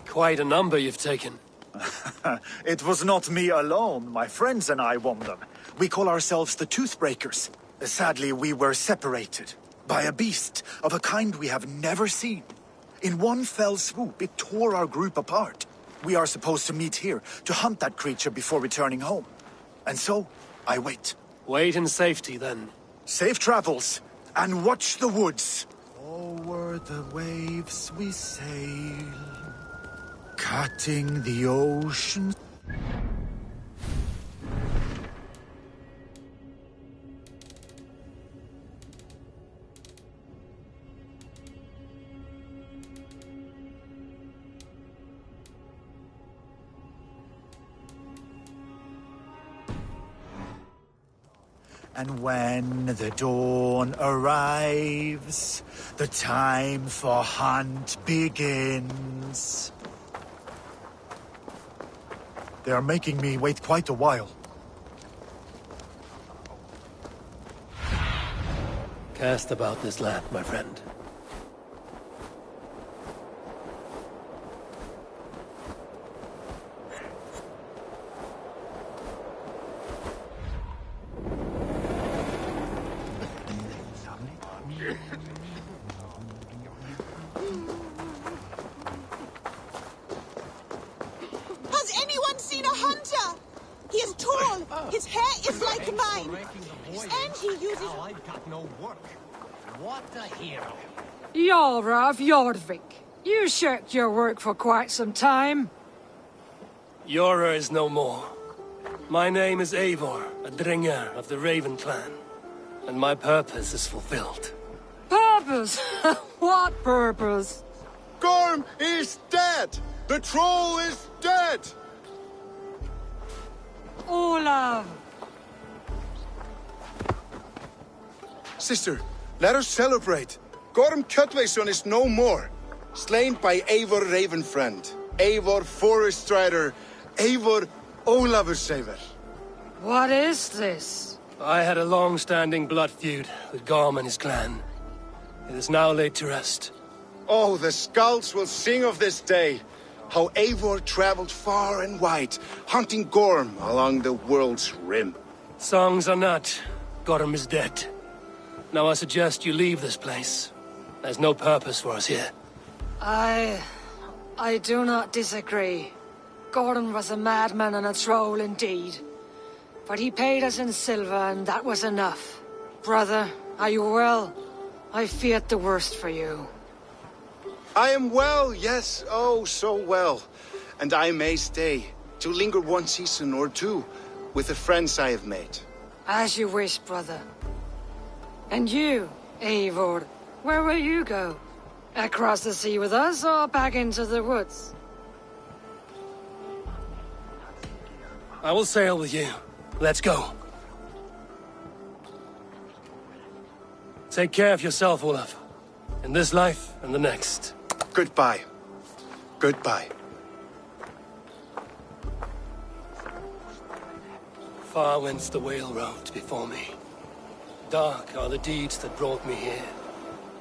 Quite a number you've taken. It was not me alone. My friends and I won them. We call ourselves the Toothbreakers. Sadly, we were separated by a beast of a kind we have never seen. In one fell swoop, it tore our group apart. We are supposed to meet here to hunt that creature before returning home. And so, I wait. Wait in safety, then. Safe travels, and watch the woods. Over the waves we sail, cutting the ocean. And when the dawn arrives, the time for hunt begins. They are making me wait quite a while. Cast about this land, my friend. Has anyone seen a hunter? He is tall, his hair is like mine, and he uses... Now I've got no work. What a hero. Jarl of Jordvik. You shirked your work for quite some time. Yora is no more. My name is Eivor, a Dringer of the Raven clan, and my purpose is fulfilled. Purpose? What purpose? Gorm is dead! The troll is dead! Olav. Sister, let us celebrate. Gorm Kjötveson is no more. Slain by Eivor Ravenfriend, Eivor Forest Strider, Eivor Ólafursaver. What is this? I had a long-standing blood feud with Gorm and his clan. It is now laid to rest. Oh, the skulls will sing of this day. How Eivor traveled far and wide, hunting Gorm along the world's rim. Songs are not. Gorm is dead. Now I suggest you leave this place. There's no purpose for us here. I do not disagree. Gordon was a madman and a troll indeed. But he paid us in silver, and that was enough. Brother, are you well? I feared the worst for you. I am well, yes, oh, so well. And I may stay, to linger one season or two, with the friends I have made. As you wish, brother. And you, Eivor, where will you go? Across the sea with us, or back into the woods? I will sail with you. Let's go. Take care of yourself, Olaf. In this life and the next. Goodbye. Goodbye. Far went the whale road before me. Dark are the deeds that brought me here.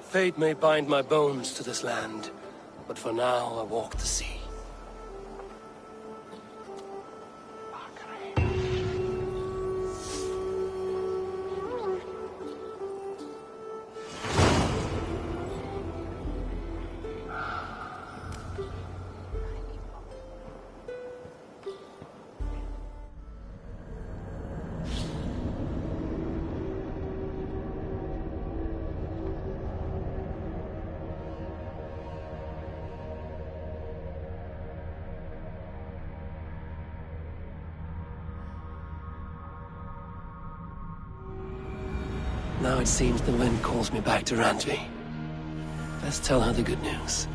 Fate may bind my bones to this land, but for now I walk the sea. Now it seems the wind calls me back to Randvi. Let's tell her the good news.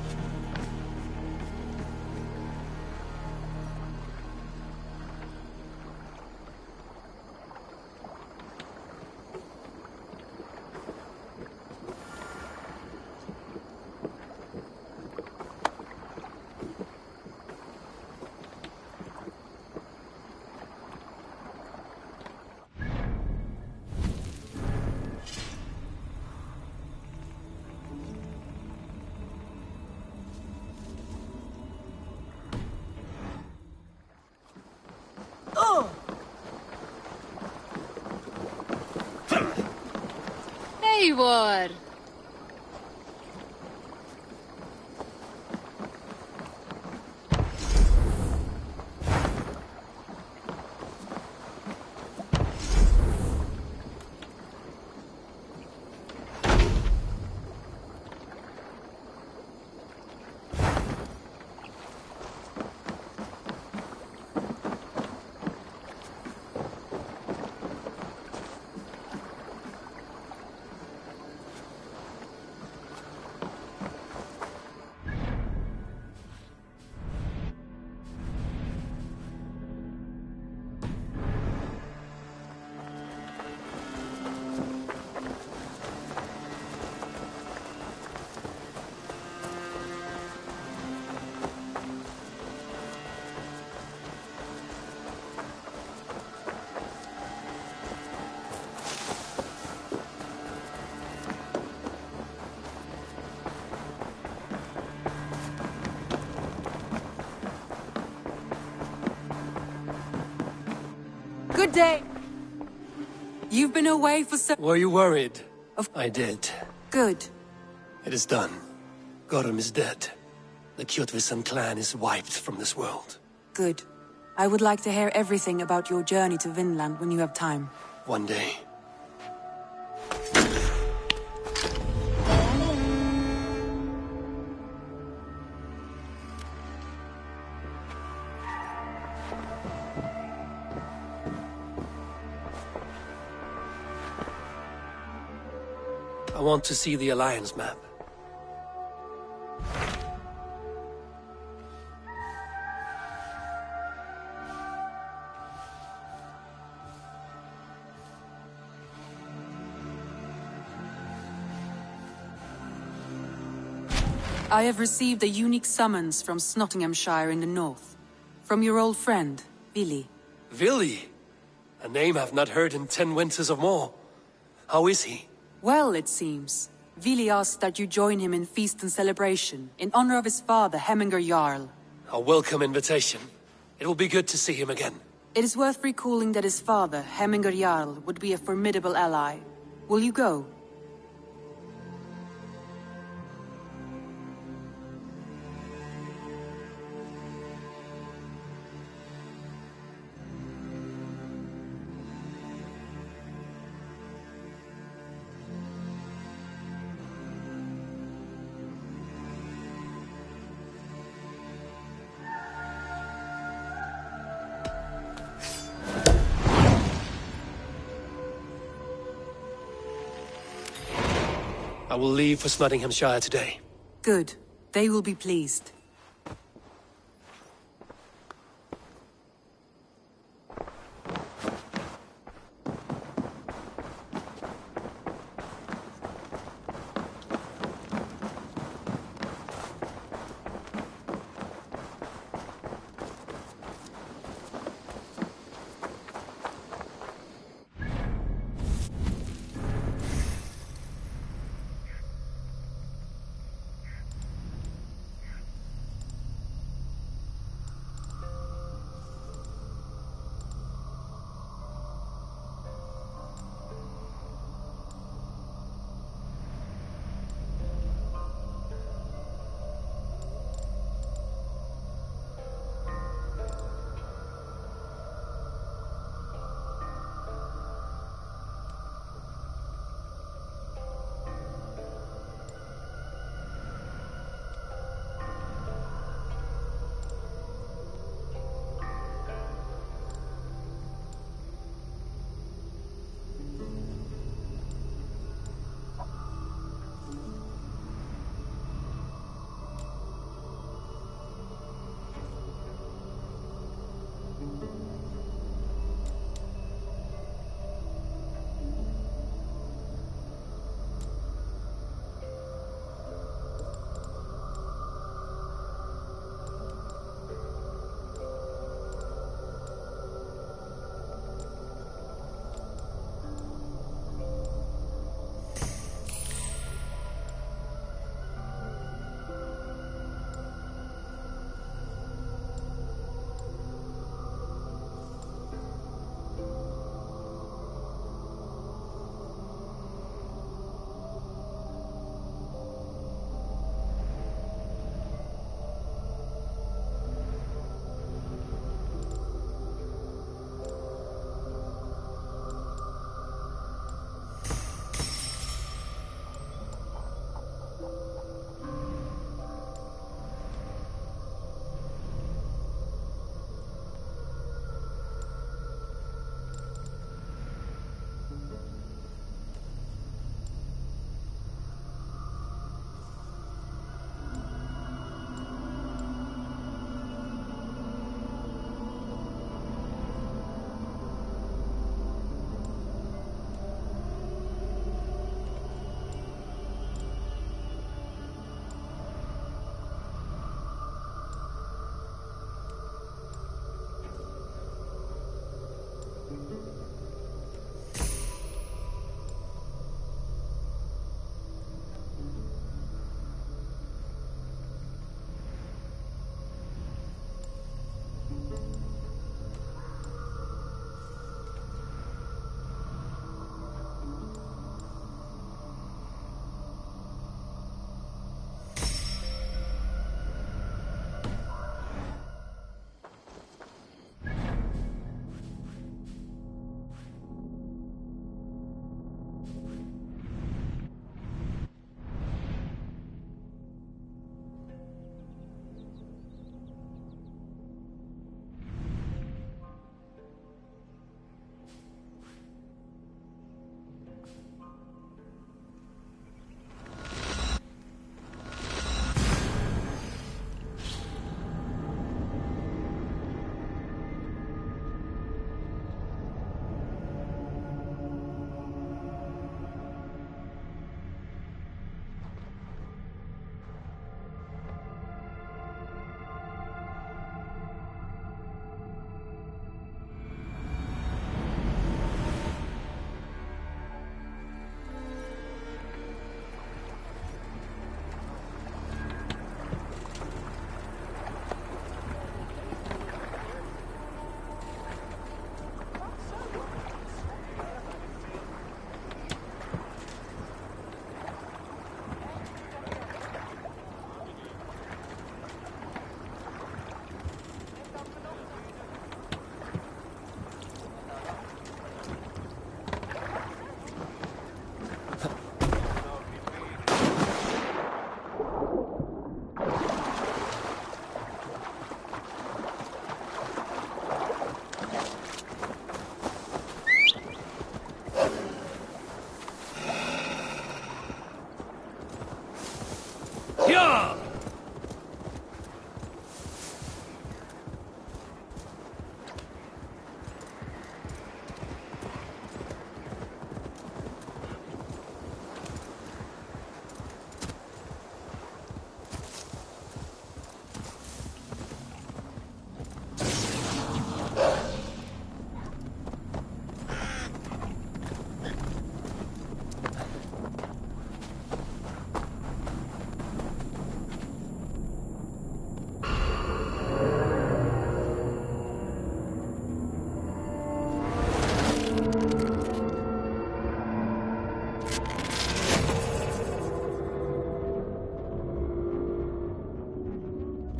Eivor! Good day. You've been away for so... Were you worried? I did. Good. It is done. Gorum is dead. The Kjotveson clan is wiped from this world. Good. I would like to hear everything about your journey to Vinland when you have time. One day. I want to see the Alliance map. I have received a unique summons from Nottinghamshire in the north. From your old friend, Billy. Villy? A name I've not heard in 10 winters or more. How is he? Well, it seems. Vili asked that you join him in feast and celebration, in honor of his father, Hemminger Jarl. A welcome invitation. It will be good to see him again. It is worth recalling that his father, Hemminger Jarl, would be a formidable ally. Will you go? I will leave for Nottinghamshire today. Good. They will be pleased.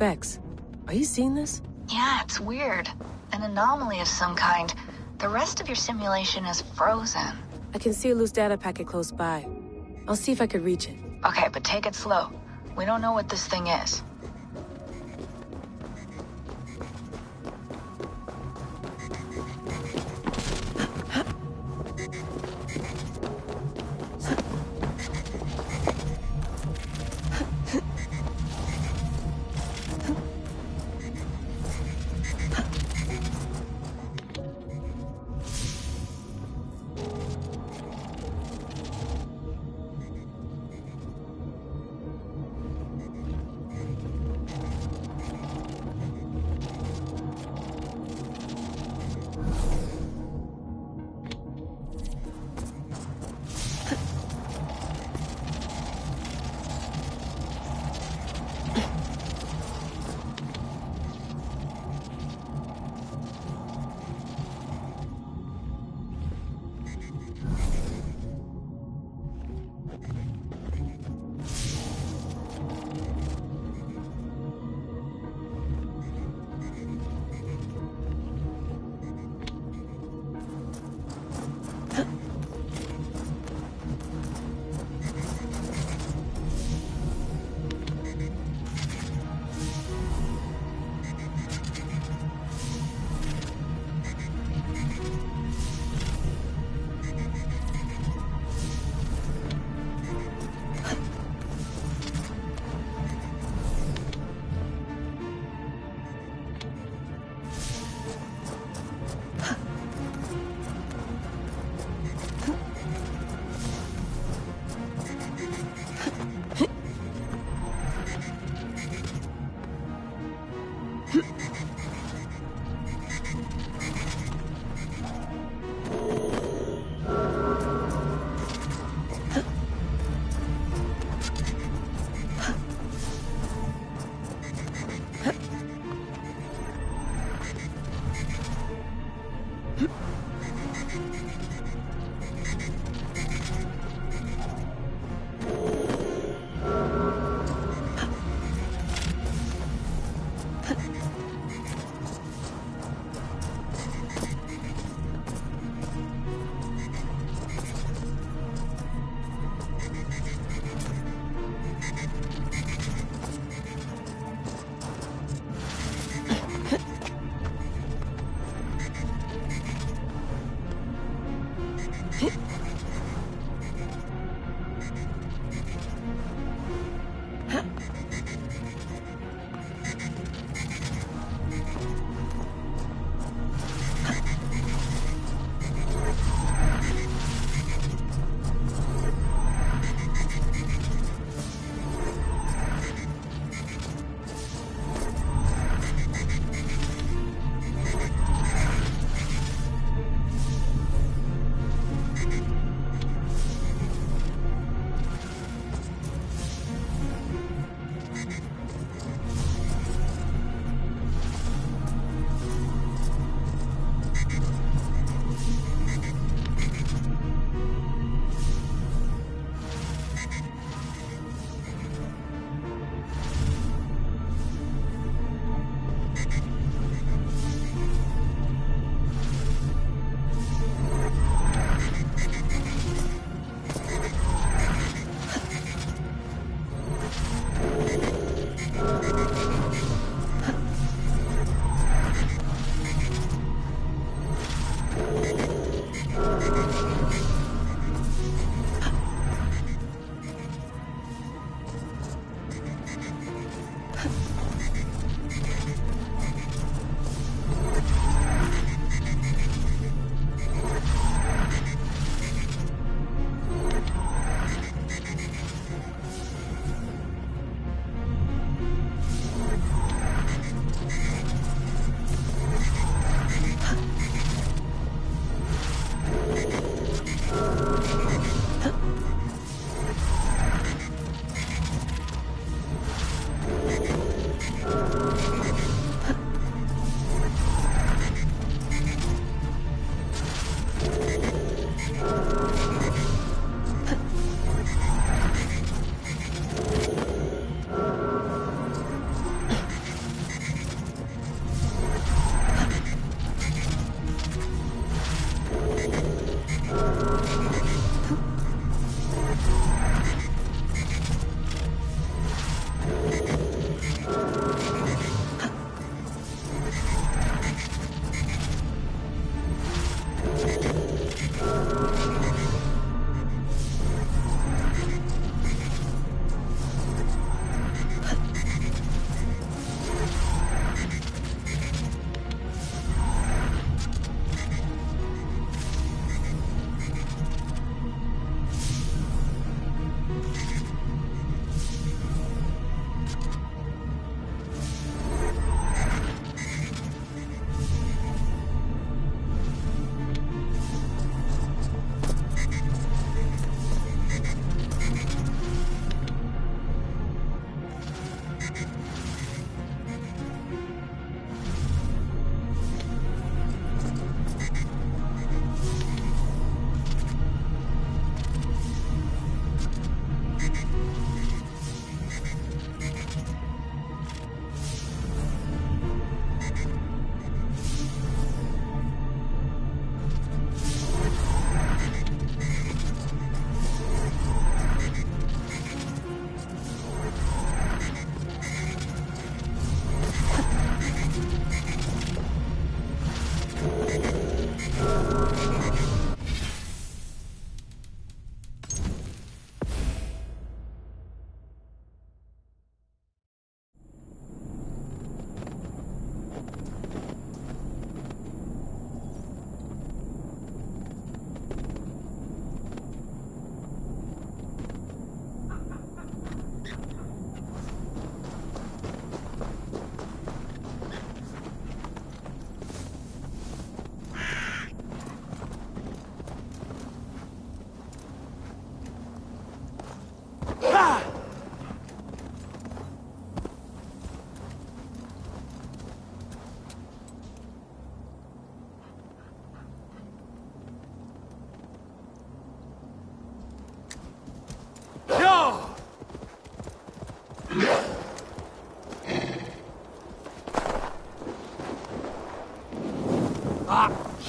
Bex, are you seeing this? Yeah, it's weird. An anomaly of some kind. The rest of your simulation is frozen. I can see a loose data packet close by. I'll see if I could reach it. Okay, but take it slow. We don't know what this thing is.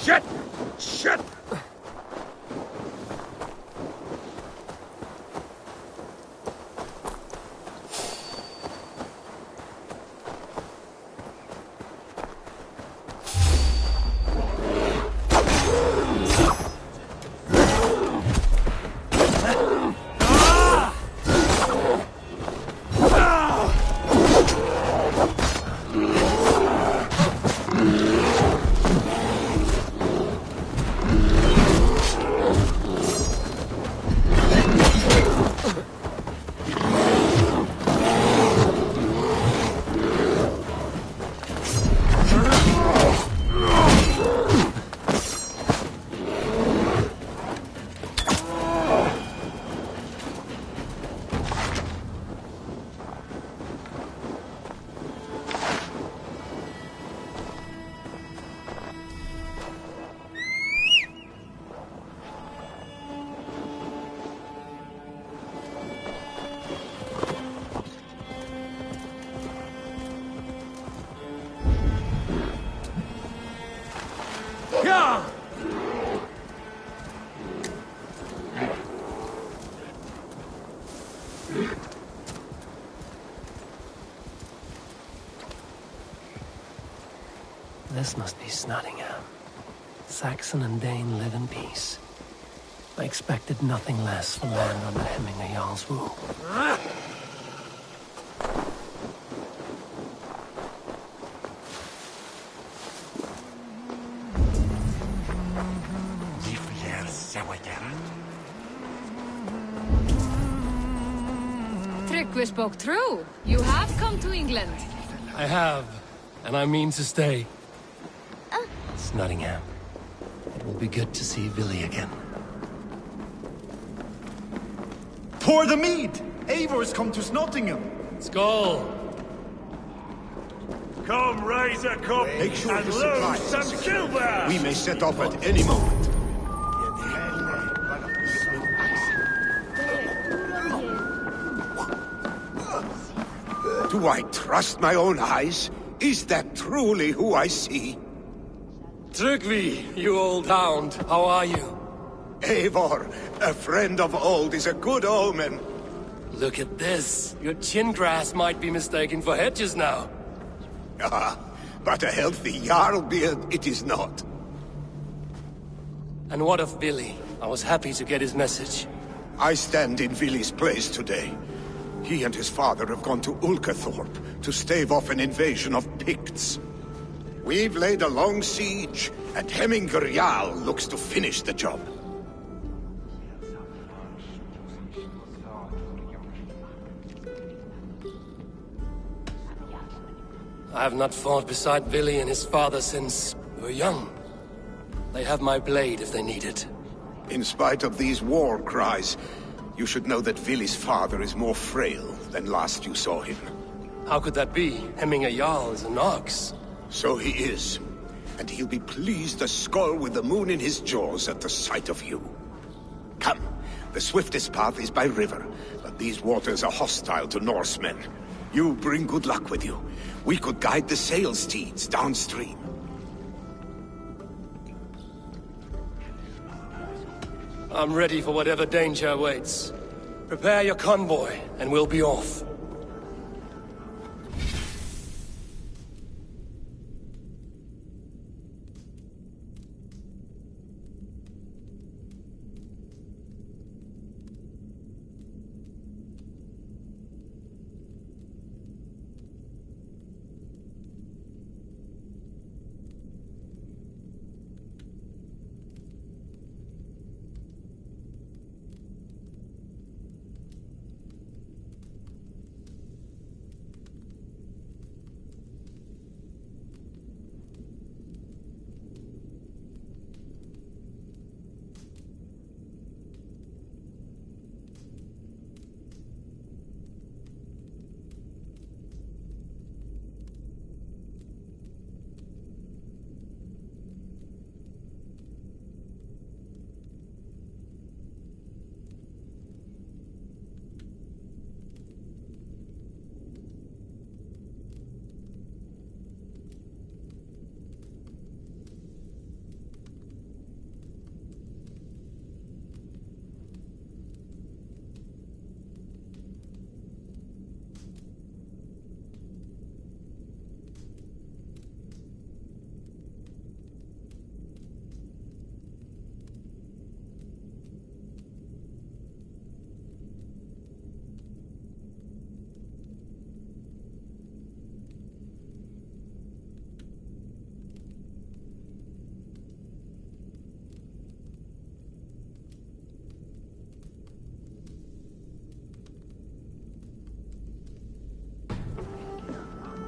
Shit! Shit! This must be Snottingham. Saxon and Dane live in peace. I expected nothing less from land under Hemminger Jarl's rule. Tryggvi spoke true. You have come to England. I have, and I mean to stay. Snottingham. It will be good to see Villy again. Pour the mead! Eivor's come to Snottingham. Skål! Come, raise a cup Make sure and the load supplies some are secured. silver! We may set off at any moment. Do I trust my own eyes? Is that truly who I see? Tryggvi, you old hound, how are you? Eivor, a friend of old is a good omen. Look at this. Your chin grass might be mistaken for hedges now. Ah, but a healthy Jarl beard it is not. And what of Villy? I was happy to get his message. I stand in Villy's place today. He and his father have gone to Ulkathorpe to stave off an invasion of Picts. We've laid a long siege, and Hemminger Jarl looks to finish the job. I have not fought beside Villy and his father since we were young. They have my blade if they need it. In spite of these war cries, you should know that Villy's father is more frail than last you saw him. How could that be? Hemminger Jarl is an ox. So he is. And he'll be pleased as Skull with the moon in his jaws at the sight of you. Come, the swiftest path is by river, but these waters are hostile to Norsemen. You bring good luck with you. We could guide the sail steeds downstream. I'm ready for whatever danger awaits. Prepare your convoy, and we'll be off.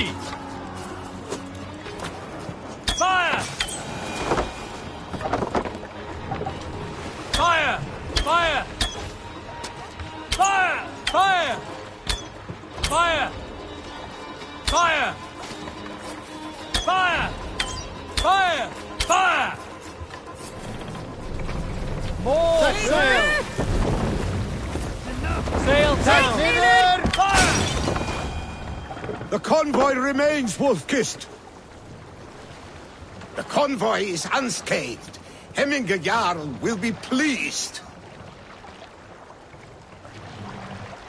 Ready! Fire! Fire! Fire! Fire! Fire! Fire! Fire! Fire! Fire! Fire! More sail! Sail down! Fire! The convoy remains wolf-kissed. The convoy is unscathed. Hemminger Jarl will be pleased.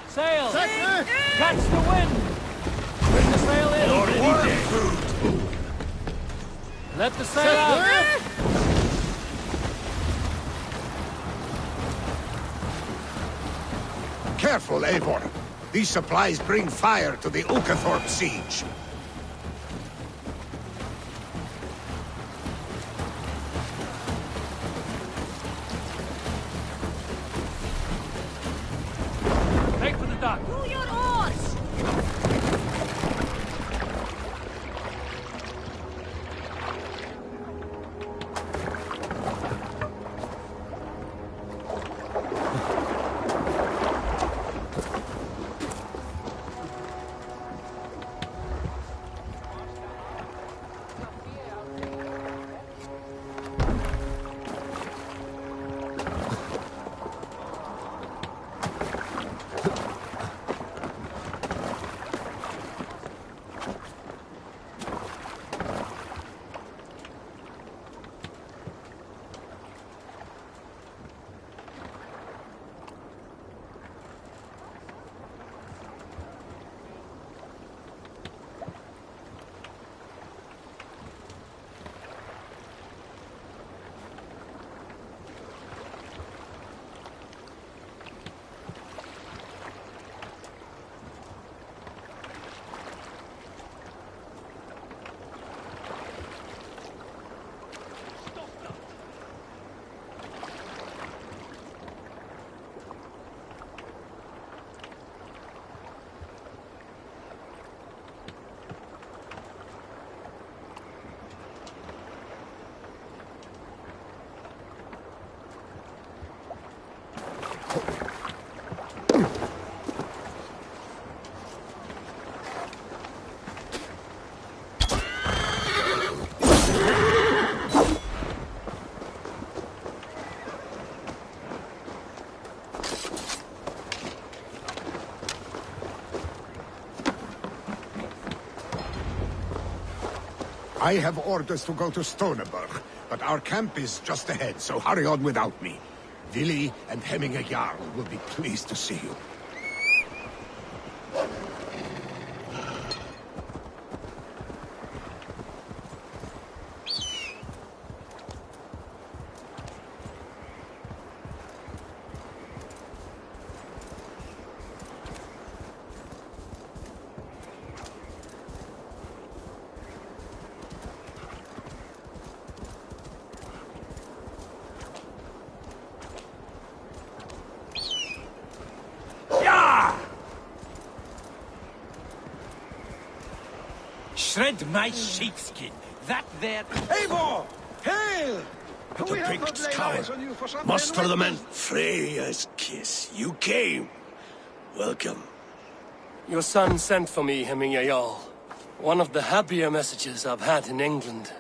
Sail! Catch the wind! Bring the sail in! Let the sail out! Careful, Eivor. These supplies bring fire to the Ukathorpe siege. Make for the dock! Pull your oars! I have orders to go to Stoneberg, but our camp is just ahead, so hurry on without me. Vili and Hemminger Jarl will be pleased to see you. Shred my sheepskin. That there... Eivor! Hail! The pigs cower. Muster the men. Freya's kiss. You came. Welcome. Your son sent for me, Hemminger Jarl. One of the happier messages I've had in England.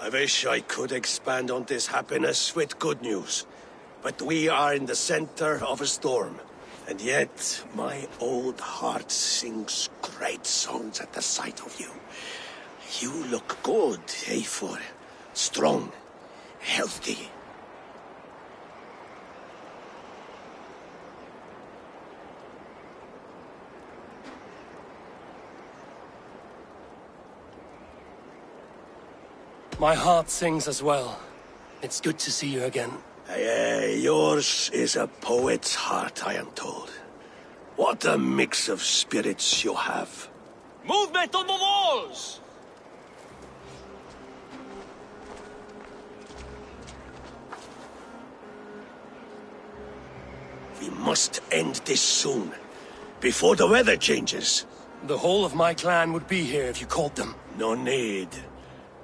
I wish I could expand on this happiness with good news. But we are in the center of a storm. And yet, my old heart sings great songs at the sight of you. You look good, Eivor. Strong, healthy. My heart sings as well. It's good to see you again. Yours is a poet's heart, I am told. What a mix of spirits you have. Movement on the walls! We must end this soon, before the weather changes. The whole of my clan would be here if you called them. No need.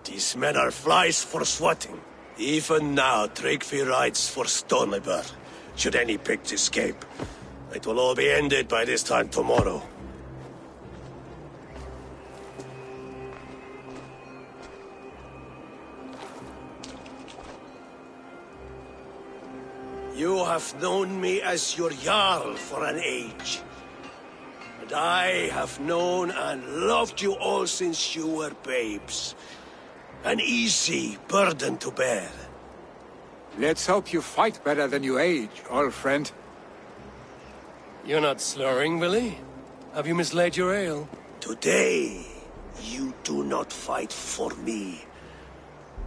These men are flies for swatting. Even now, Tryggvi rides for Stonebur. Should any Picts escape, it will all be ended by this time tomorrow. You have known me as your Jarl for an age. And I have known and loved you all since you were babes. An easy burden to bear. Let's hope you fight better than you age, old friend. You're not slurring, Willie? Have you mislaid your ale? Today, you do not fight for me.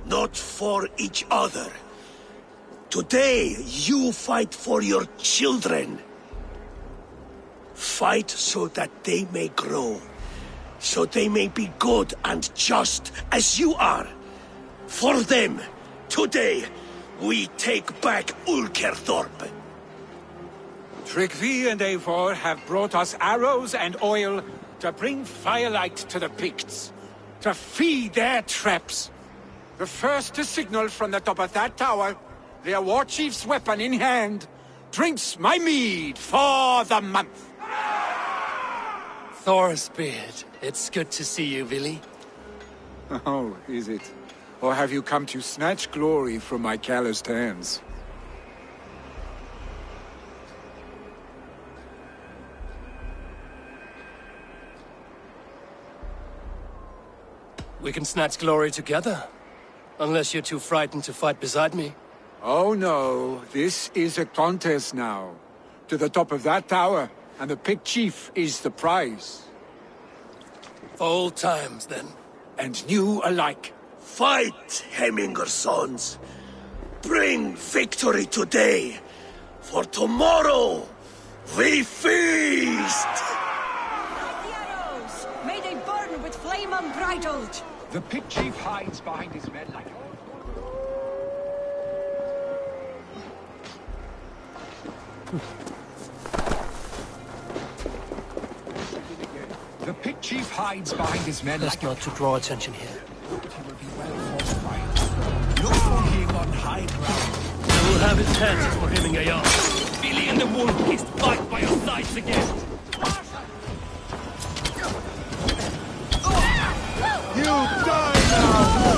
Not for each other. Today, you fight for your children. Fight so that they may grow. So they may be good and just as you are. For them, today, we take back Ulkerthorpe. Tryggvi and Eivor have brought us arrows and oil to bring firelight to the Picts. To feed their traps. The first to signal from the top of that tower, their war chief's weapon in hand, drinks my mead for the month. Thorsbeard, it's good to see you, Willie. Oh, is it? Or have you come to snatch glory from my calloused hands? We can snatch glory together. Unless you're too frightened to fight beside me. Oh no, this is a contest now. To the top of that tower, and the Pict Chief is the prize. For old times, then. And new alike. Fight, Hemminger sons. Bring victory today. For tomorrow, we feast! The arrows! May they burn with flame unbridled! The Pict Chief hides behind his men like... The Pict Chief hides behind his men Best not to draw attention here. He will be well fortified. Look for him on high ground. You will have his chances for hemming a yarn. Billy and the Wolf-Beast fight by your sides again. You die now!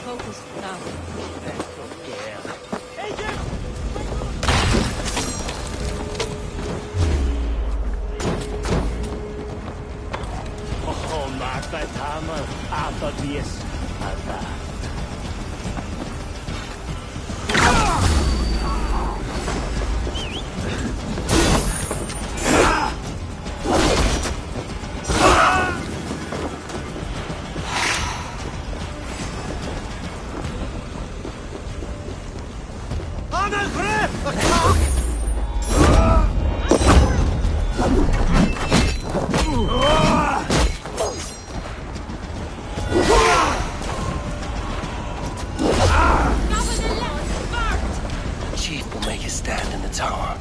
Focus now. Chief will make his stand in the tower.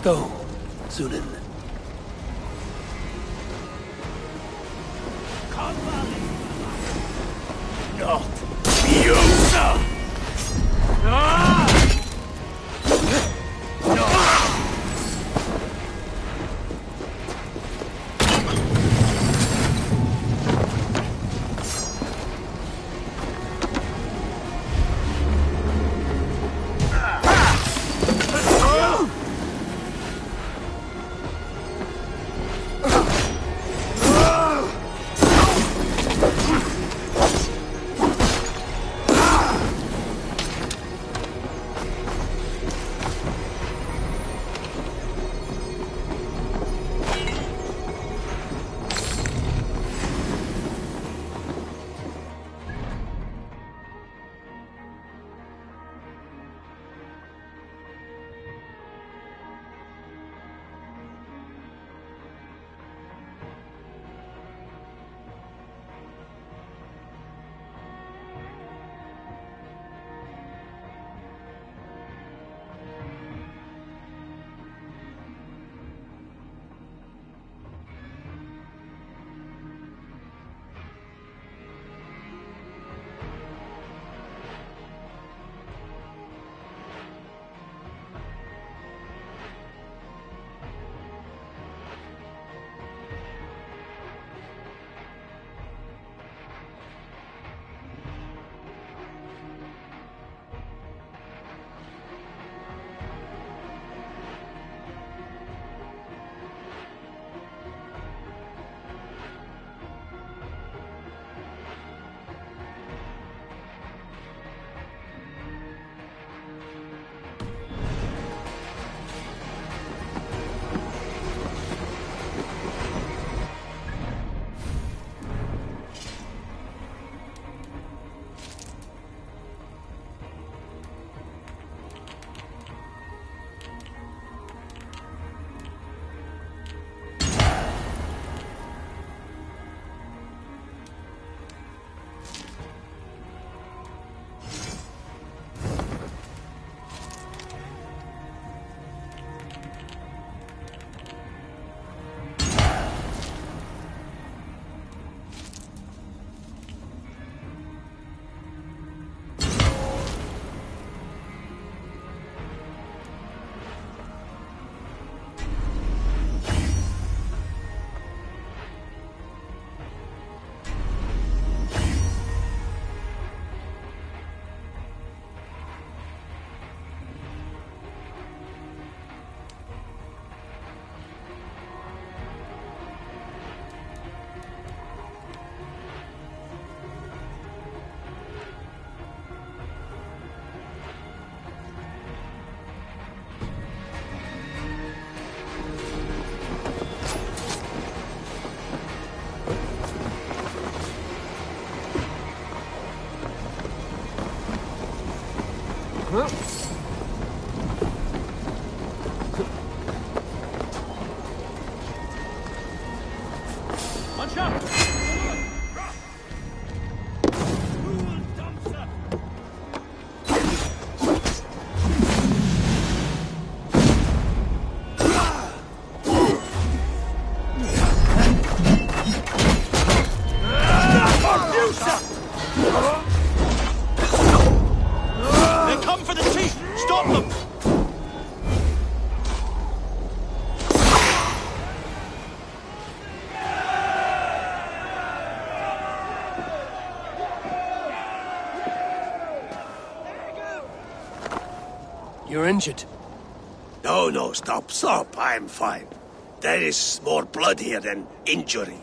Go, Zulin. Not you! You're injured. No, stop. I'm fine. There is more blood here than injury.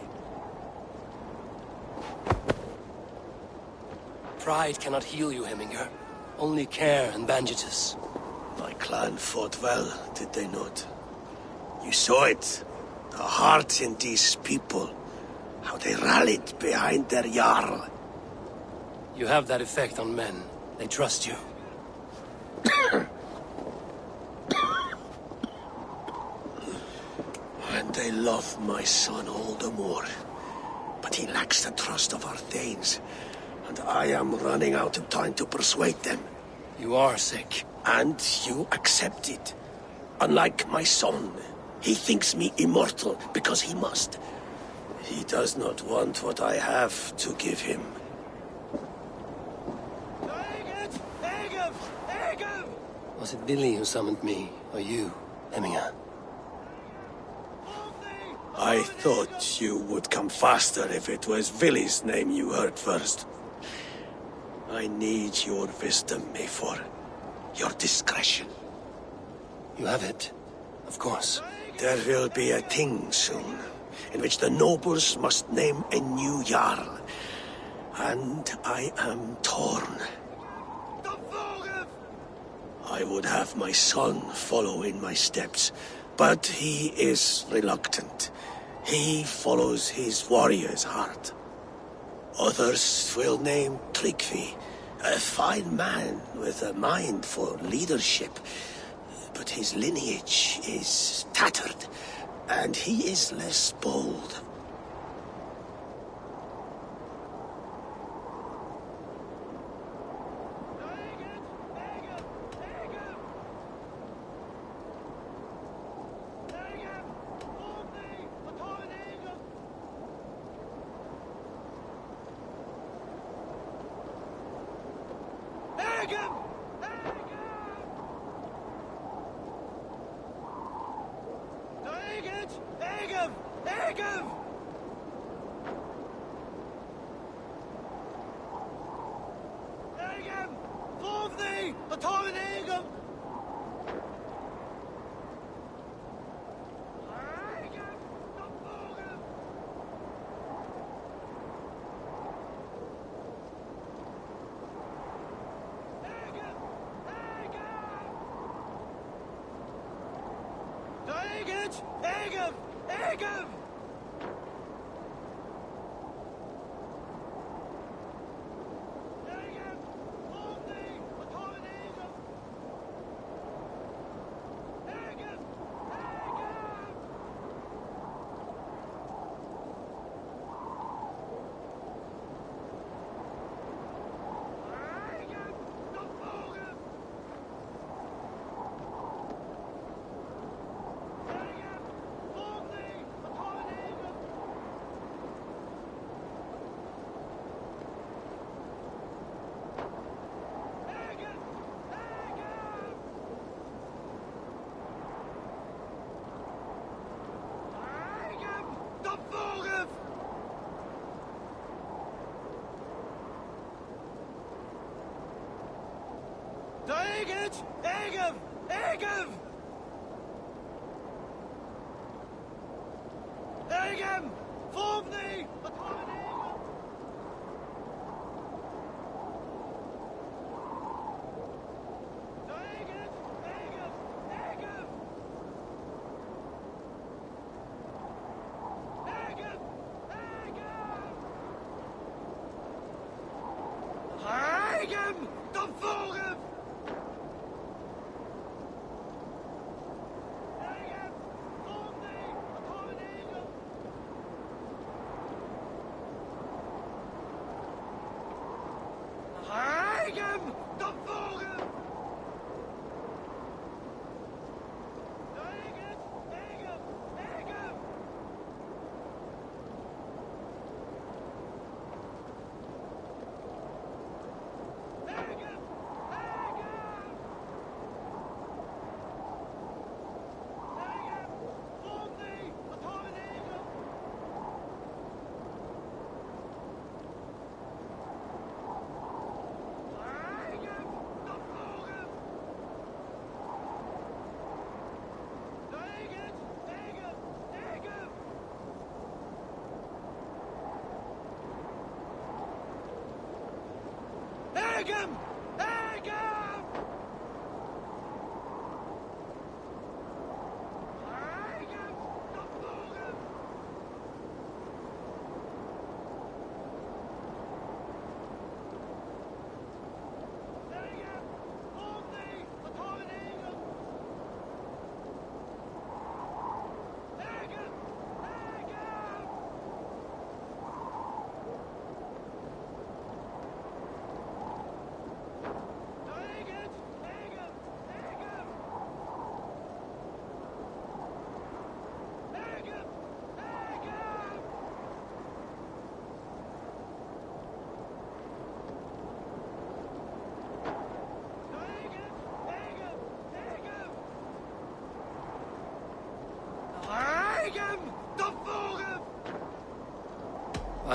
Pride cannot heal you, Heminger. Only care and bandages. My clan fought well, did they not? You saw it. The heart in these people. How they rallied behind their Jarl. You have that effect on men. They trust you. And they love my son all the more. But he lacks the trust of our Thanes. And I am running out of time to persuade them. You are sick. And you accept it. Unlike my son, he thinks me immortal because he must. He does not want what I have to give him. Was it Billy who summoned me, or you, Heminger? I thought you would come faster if it was Villy's name you heard first. I need your wisdom, Mayfor. Your discretion. You have it, of course. There will be a thing soon, in which the nobles must name a new Jarl. And I am torn. I would have my son follow in my steps, but he is reluctant. He follows his warrior's heart. Others will name Tryggvi, a fine man with a mind for leadership. But his lineage is tattered, and he is less bold.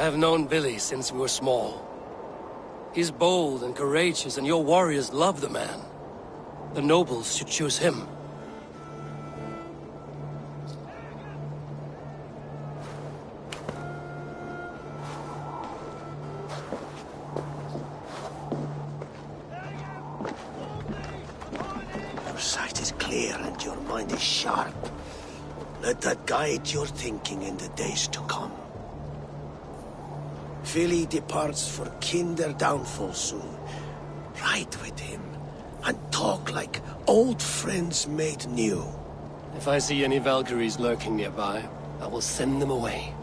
have known Billy since we were small. He's bold and courageous, and your warriors love the man. The nobles should choose him. Your sight is clear and your mind is sharp. Let that guide your thinking in the days to come. Philly departs for kinder downfall soon. Ride with him, and talk like old friends made new. If I see any Valkyries lurking nearby, I will send them away.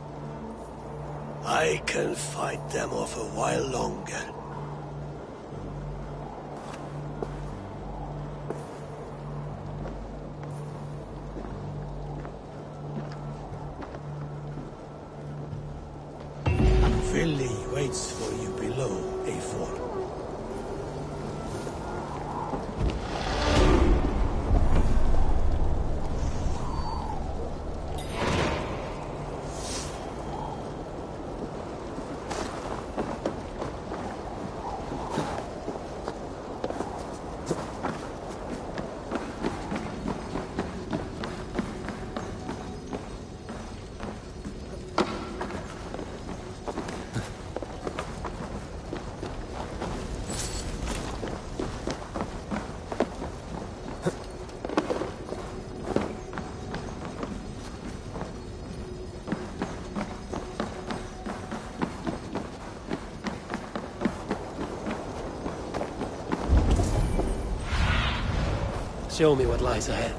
I can fight them off a while longer. Philly waits for you below, A4. Show me what lies ahead.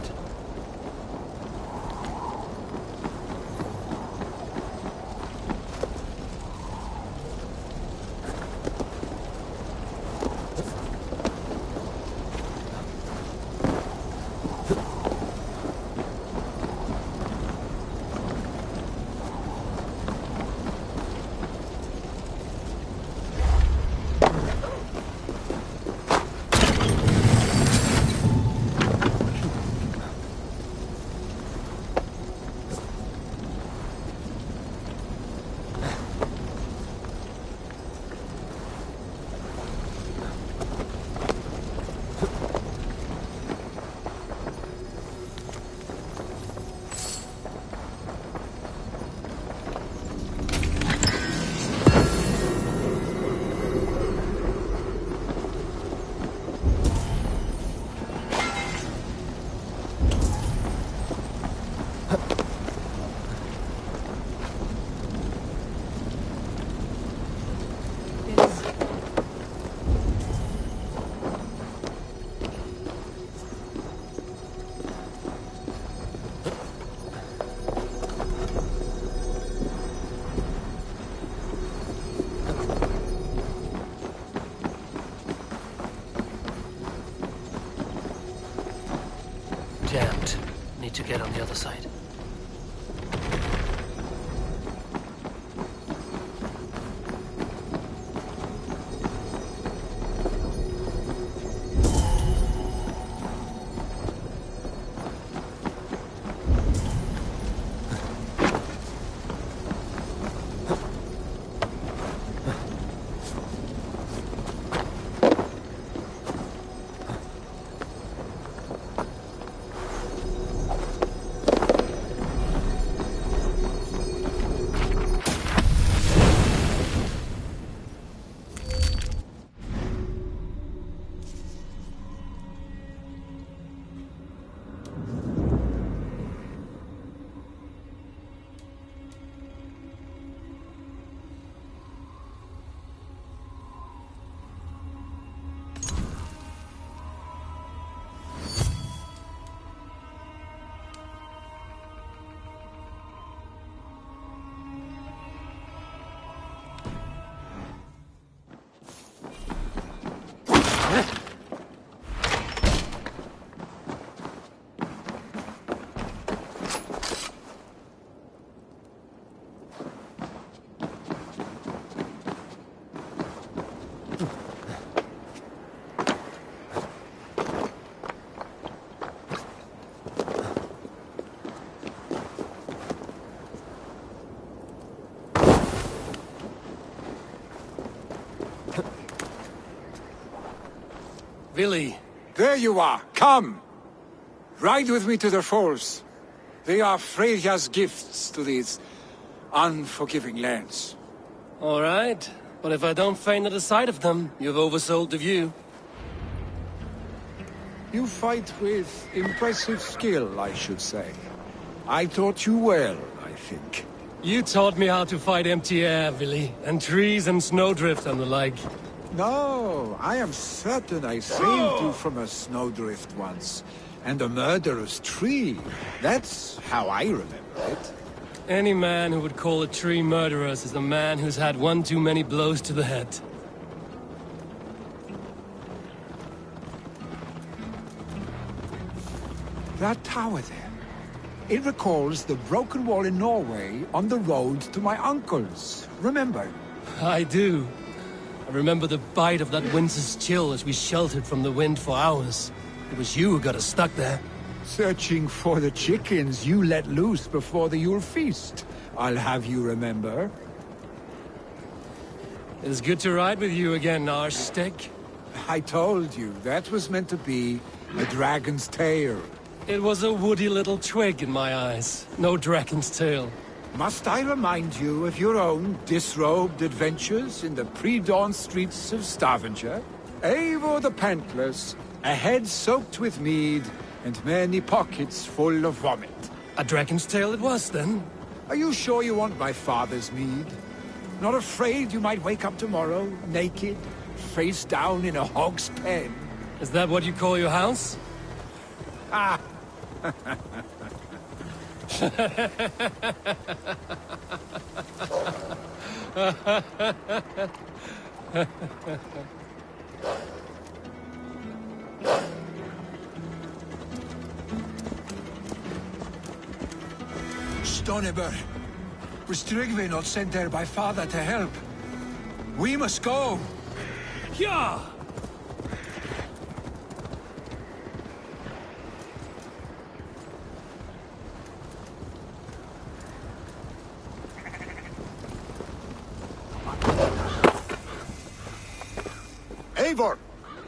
Jammed. Need to get on the other side. Vili. There you are. Come. Ride with me to the falls. They are Freya's gifts to these unforgiving lands. All right. But if I don't faint at the sight of them, you've oversold the view. You fight with impressive skill, I should say. I taught you well, I think. You taught me how to fight empty air, Vili, and trees and snowdrift and the like. No, I am certain I saved you from a snowdrift once. And a murderous tree. That's how I remember it. Any man who would call a tree murderous is a man who's had one too many blows to the head. That tower there. It recalls the broken wall in Norway on the road to my uncle's. Remember? I do. I remember the bite of that winter's chill as we sheltered from the wind for hours. It was you who got us stuck there. Searching for the chickens you let loose before the Yule feast. I'll have you remember. It's good to ride with you again, Arstick. I told you, that was meant to be a dragon's tail. It was a woody little twig in my eyes. No dragon's tail. Must I remind you of your own disrobed adventures in the pre-dawn streets of Stavanger? Eivor the Pantless, a head soaked with mead, and many pockets full of vomit. A dragon's tail it was, then? Are you sure you want my father's mead? Not afraid you might wake up tomorrow, naked, face down in a hog's pen? Is that what you call your house? Ah! Stoneber, was Tryggvi not sent there by father to help? We must go! Yeah! Eivor!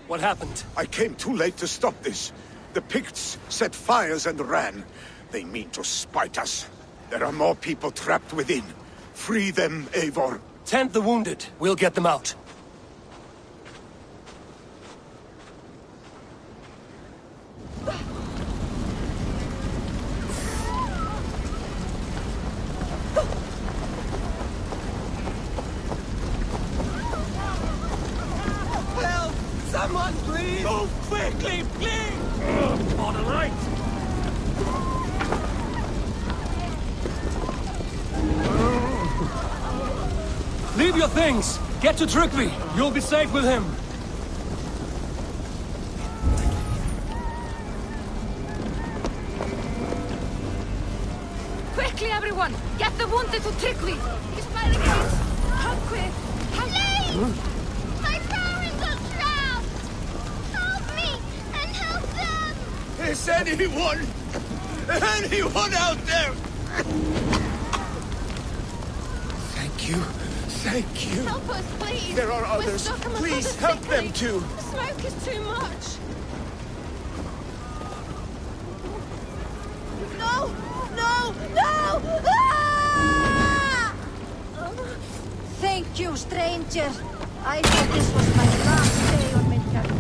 What happened? I came too late to stop this. The Picts set fires and ran. They mean to spite us. There are more people trapped within. Free them, Eivor. Tend the wounded. We'll get them out. Help! Someone, please! Move quickly, please! On the right! Leave your things! Get to Tryggvi! You'll be safe with him! Quickly, everyone! Get the wounded to Tryggvi! He's fighting against... Come quick! Please! My parents are trapped! Help me and help them! Is anyone out there? Thank you. Thank you. Help us, please! There are We're others. stuck among Please others help quickly. them too. The smoke is too much! No! No! No! Ah! Thank you, stranger. I thought this was my last day on Midgard.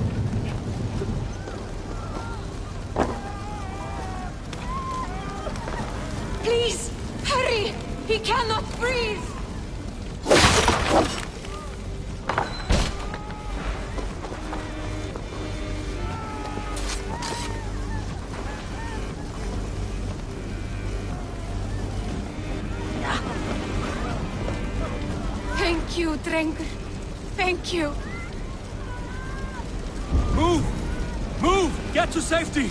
Please! Hurry! He cannot breathe! Thank you, Drengur. Thank you. Move! Move! Get to safety!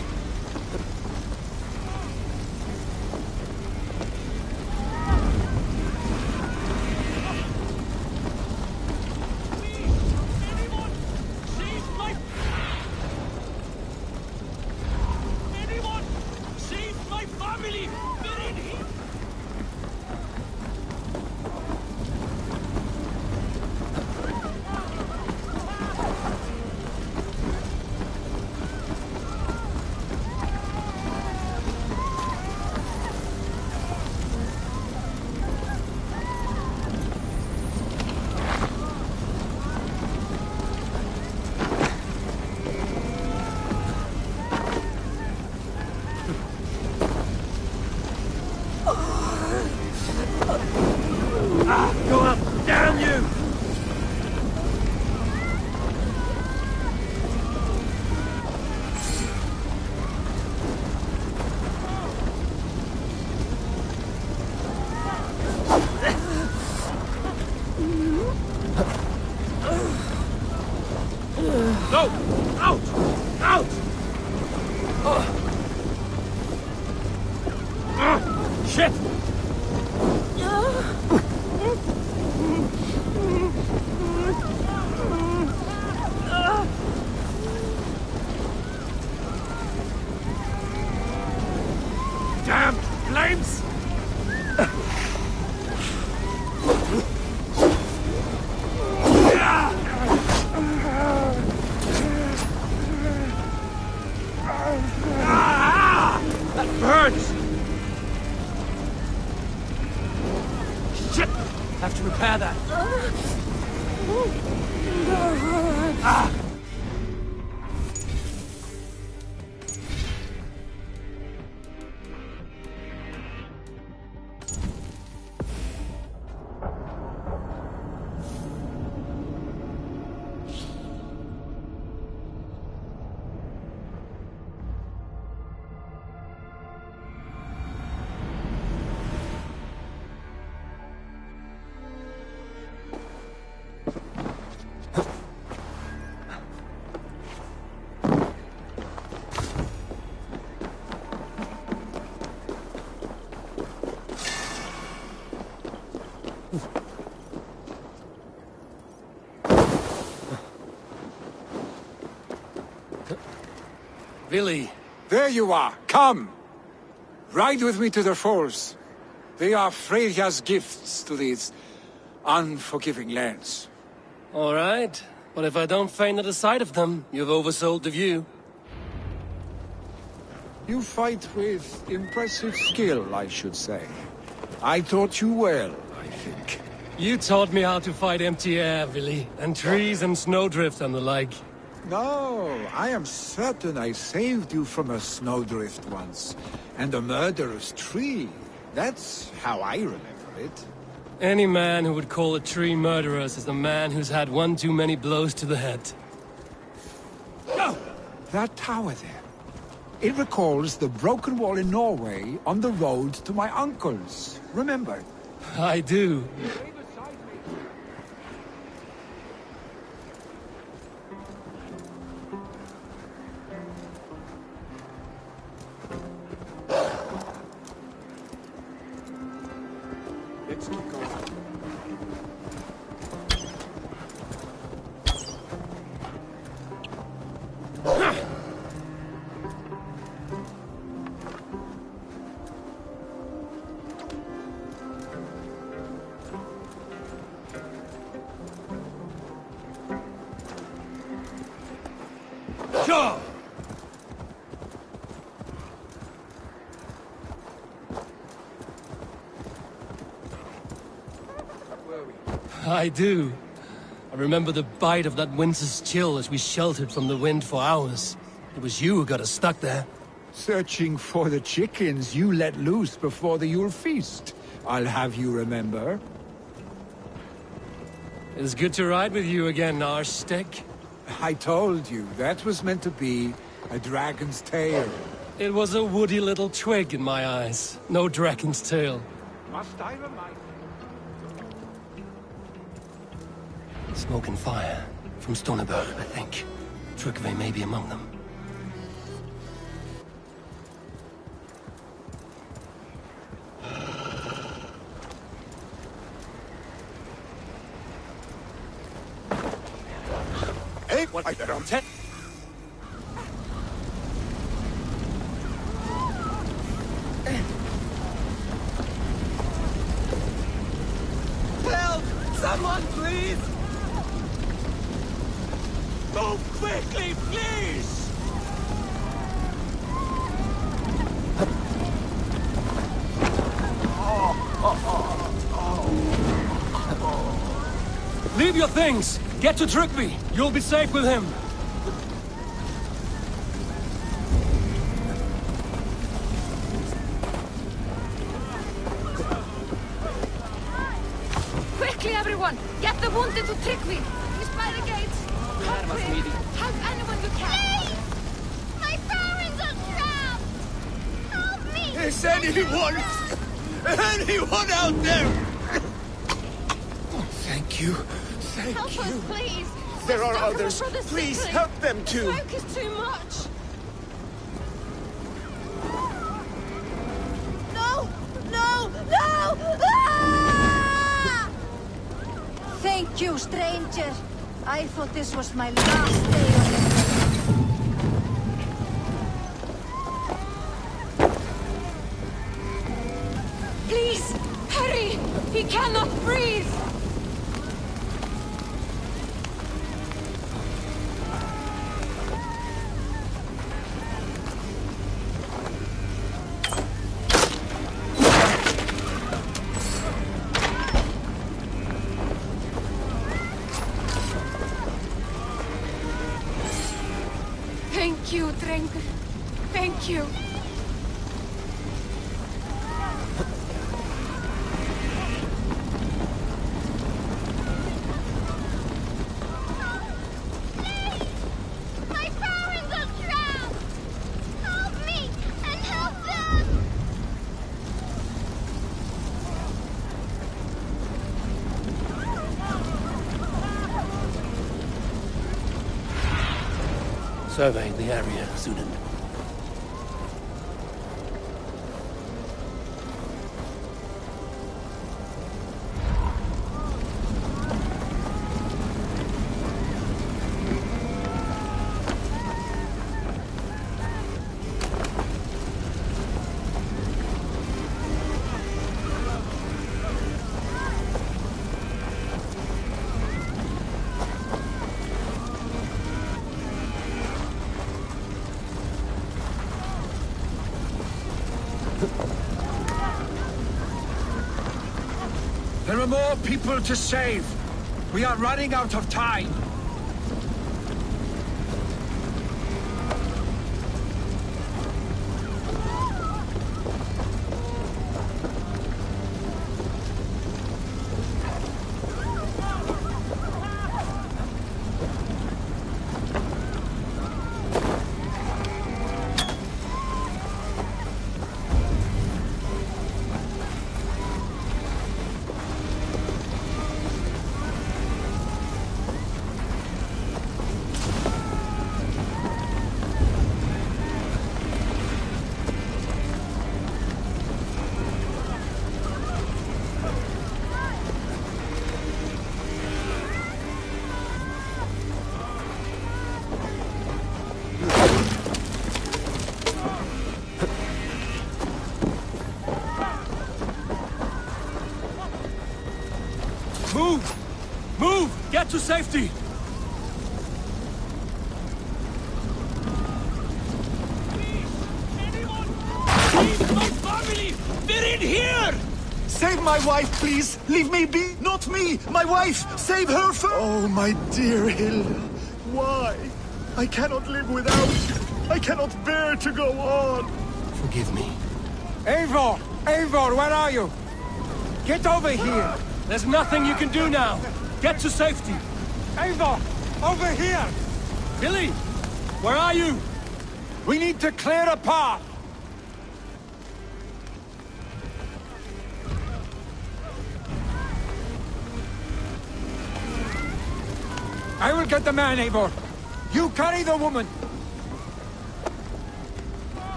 Anyone! Save my family! They're in here! No! Out! Out! Shit! Damn flames! That burns! Shit! Have to repair that. Billy. There you are. Come. Ride with me to the falls. They are Freya's gifts to these unforgiving lands. All right. But if I don't faint at the sight of them, you've oversold the view. You fight with impressive skill, I should say. I taught you well, I think. You taught me how to fight empty air, Billy, and trees and snowdrift and the like. No, I am certain I saved you from a snowdrift once, and a murderous tree. That's how I remember it. Any man who would call a tree murderous is a man who's had one too many blows to the head. Oh, that tower there. It recalls the broken wall in Norway on the road to my uncle's. Remember? I do. Let's keep going. Sure. I do. I remember the bite of that winter's chill as we sheltered from the wind for hours. It was you who got us stuck there. Searching for the chickens you let loose before the Yule feast. I'll have you remember. It's good to ride with you again, Arstick. I told you, that was meant to be a dragon's tail. It was a woody little twig in my eyes. No dragon's tail. Must I remind you? Smoke and fire. From Stoneberg, I think. Trygve may be among them. Hey, what I better on 10. Help! Someone, please! Move quickly, please! Leave your things! Get to Trygve! You'll be safe with him! Quickly, everyone! Get the wounded to Trygve! He's by the gates! Come quick! Help anyone you can! Please! My parents are trapped! Help me! Is anyone out there? Thank you. Thank Help you. us, please! There are Stop others. the brothers Please sickly. help them The too. smoke is too much. No! No! No! Ah! Thank you, stranger. I thought this was my last day on the... Please, hurry! He cannot breathe! Thank you, Drengur. Thank you. My parents are drowned! Help me and help them! Survey the area, student. There are more people to save. We are running out of time. Move! Move! Get to safety! My family! They're in here! Save my wife, please! Leave me be! Not me! My wife! Save her first! Oh, my dear Hilda. Why? I cannot live without you. I cannot bear to go on. Forgive me. Eivor! Eivor, where are you? Get over here! There's nothing you can do now! Get to safety! Eivor! Over here! Billy! Where are you? We need to clear a path! I will get the man, Eivor. You carry the woman.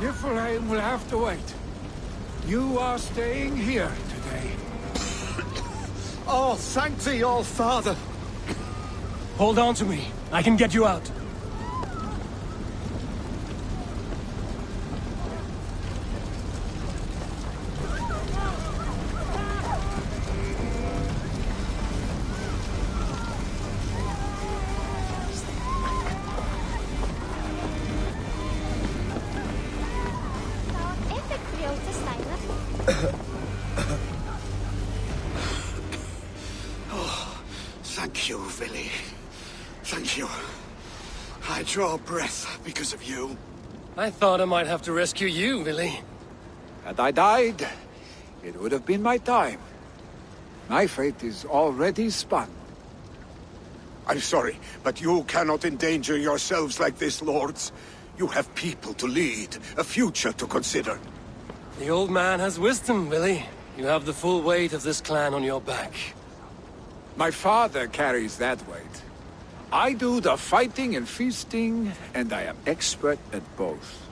Niflheim will have to wait. You are staying here today. Oh, thank thee, all father. Hold on to me. I can get you out. Thank you, Villy. Thank you. I draw breath because of you. I thought I might have to rescue you, Billy. Had I died, it would have been my time. My fate is already spun. I'm sorry, but you cannot endanger yourselves like this, lords. You have people to lead, a future to consider. The old man has wisdom, Billy. You have the full weight of this clan on your back. My father carries that weight. I do the fighting and feasting, and I am expert at both.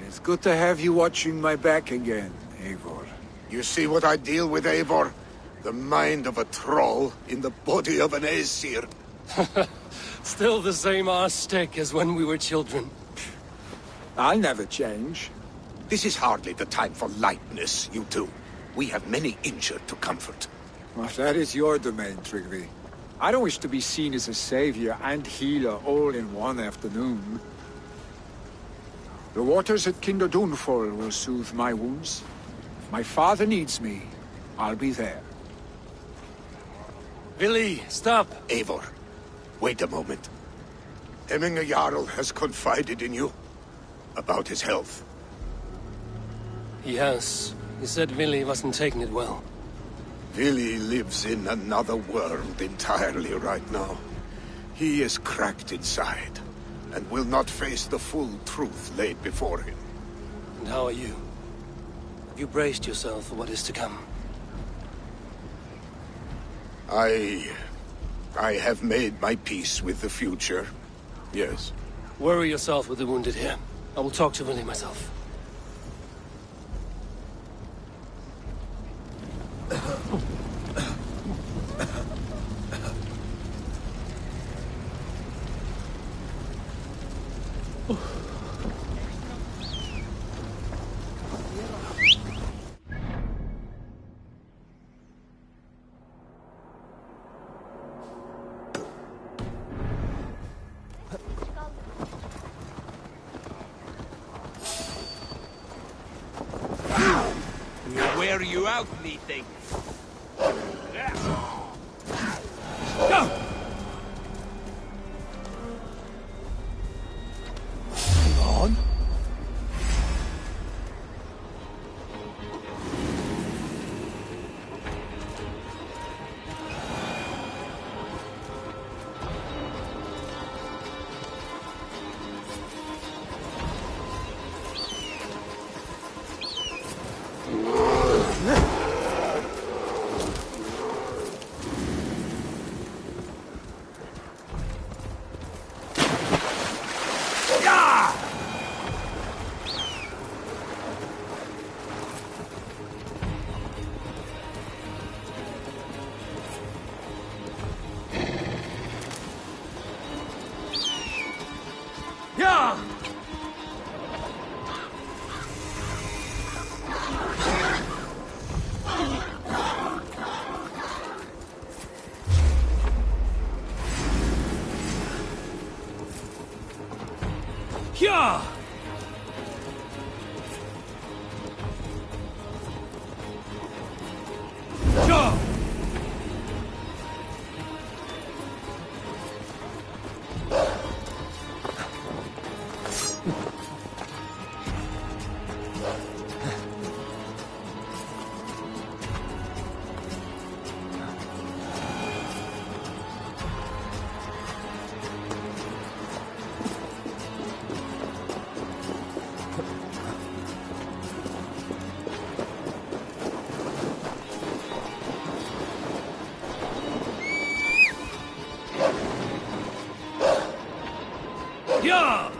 It's good to have you watching my back again, Eivor. You see what I deal with, Eivor? The mind of a troll in the body of an Aesir. Still the same arse stick as when we were children. I'll never change. This is hardly the time for lightness, you two. We have many injured to comfort. Well, that is your domain, Trigby. I don't wish to be seen as a savior and healer all in one afternoon. The waters at Kinder Dunfall will soothe my wounds. If my father needs me, I'll be there. Billy, stop! Eivor, wait a moment. Hemminger Jarl has confided in you about his health. He has. He said Villy wasn't taking it well. Villy lives in another world entirely right now. He is cracked inside, and will not face the full truth laid before him. And how are you? Have you braced yourself for what is to come? I have made my peace with the future, yes. Worry yourself with the wounded here. I will talk to Villy myself. Wear you out, methinks. Go! On? Yeah! Yeah! Go! Yeah!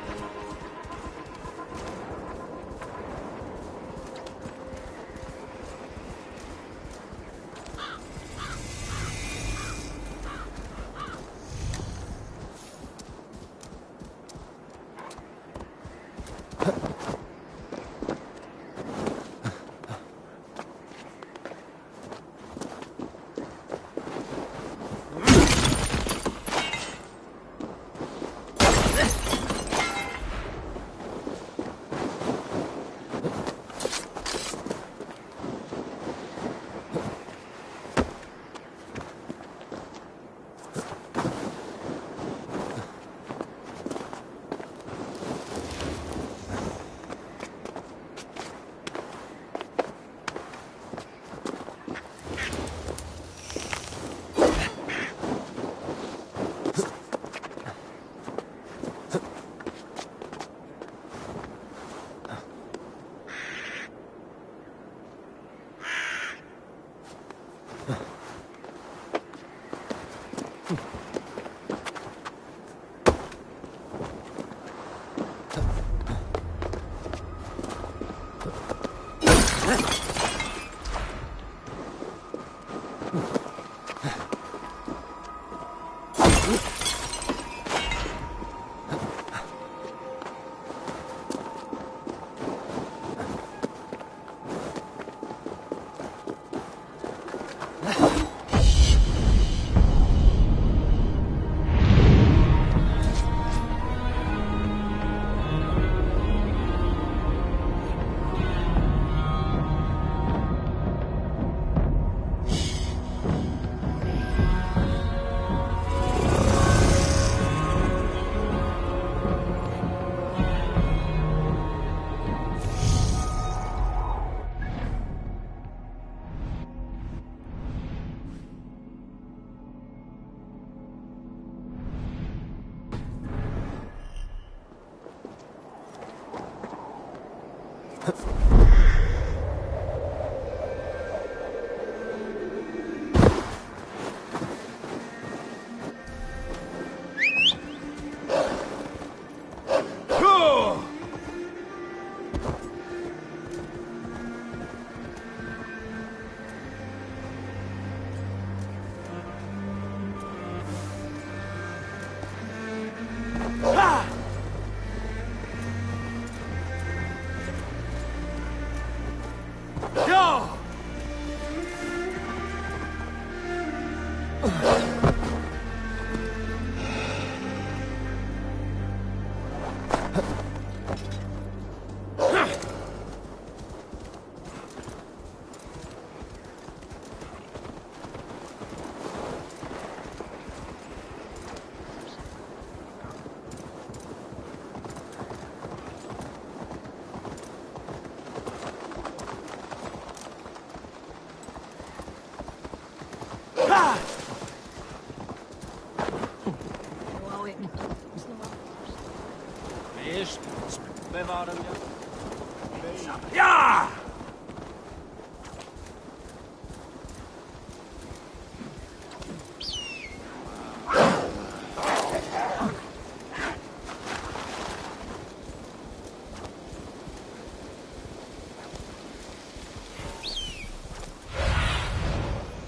Ja!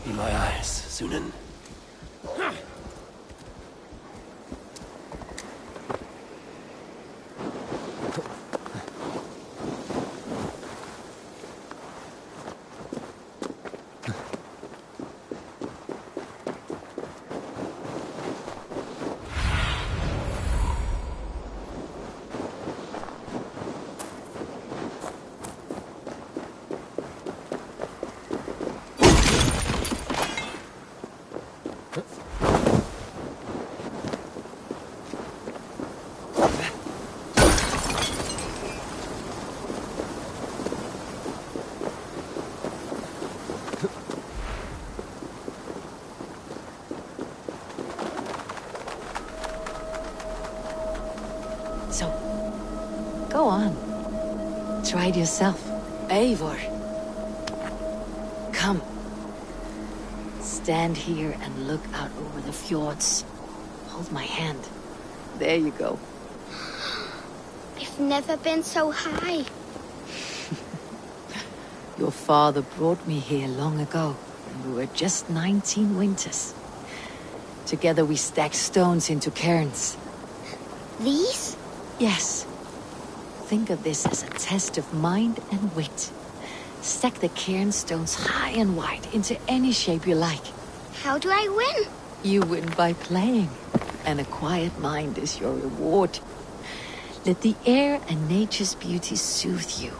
Be my eyes, Sunan. So, go on. Try it yourself. Eivor. Come. Stand here and look out over the fjords. Hold my hand. There you go. I've never been so high. Your father brought me here long ago, when we were just 19 winters. Together we stacked stones into cairns. These? Yes. Think of this as a test of mind and wit. Stack the cairn stones high and wide into any shape you like. How do I win? You win by playing, and a quiet mind is your reward. Let the air and nature's beauty soothe you.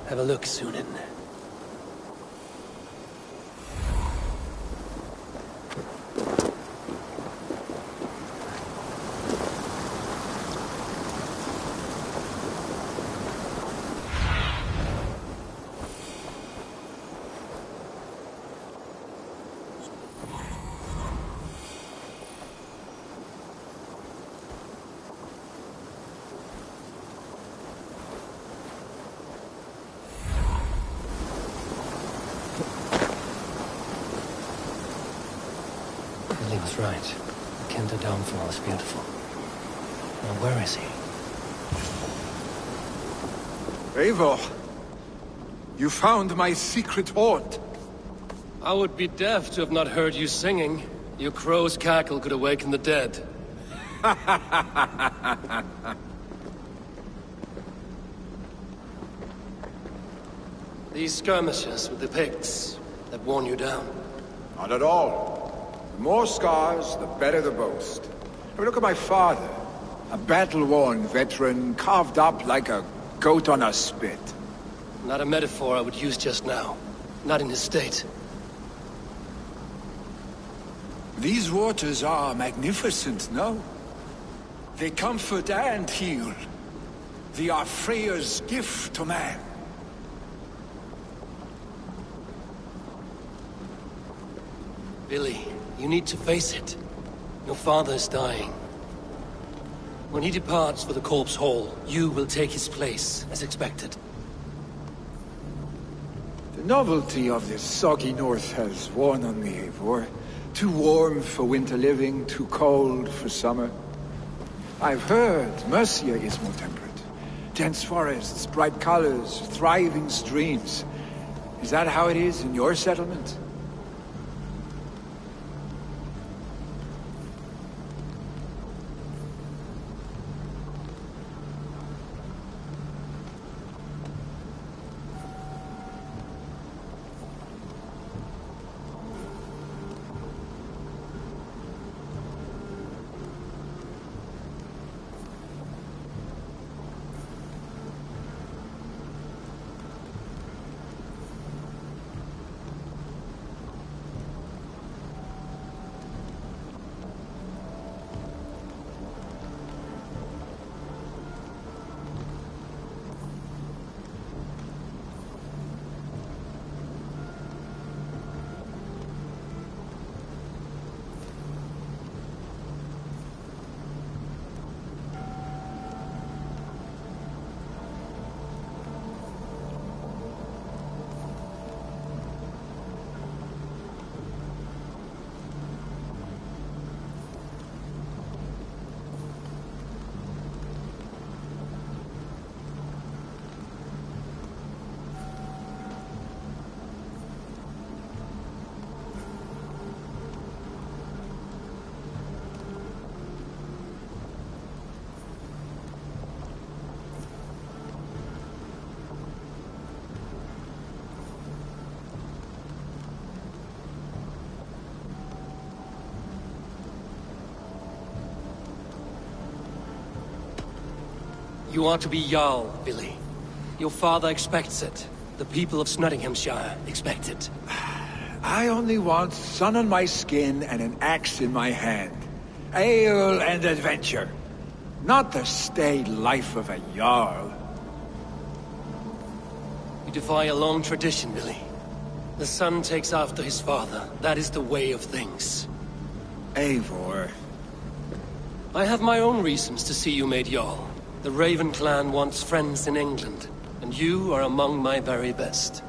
Have a look, Sunan. He was right. The Kenta downfall is beautiful. Now, where is he? Eivor, you found my secret haunt. I would be deaf to have not heard you singing. Your crow's cackle could awaken the dead. These skirmishes with the Picts that worn you down. Not at all. The more scars, the better the boast. Have a look at my father. A battle-worn veteran, carved up like a goat on a spit. Not a metaphor I would use just now. Not in his state. These waters are magnificent, no? They comfort and heal. They are Freya's gift to man. Billy, you need to face it. Your father is dying. When he departs for the Corpse Hall, you will take his place, as expected. The novelty of this soggy north has worn on me, Eivor. Too warm for winter living, too cold for summer. I've heard Mercia is more temperate. Dense forests, bright colors, thriving streams. Is that how it is in your settlement? You are to be Jarl, Billy. Your father expects it. The people of Nottinghamshire expect it. I only want sun on my skin and an axe in my hand. Ale and adventure. Not the staid life of a Jarl. You defy a long tradition, Billy. The son takes after his father. That is the way of things. Eivor. I have my own reasons to see you made Jarl. The Raven clan wants friends in England, and you are among my very best.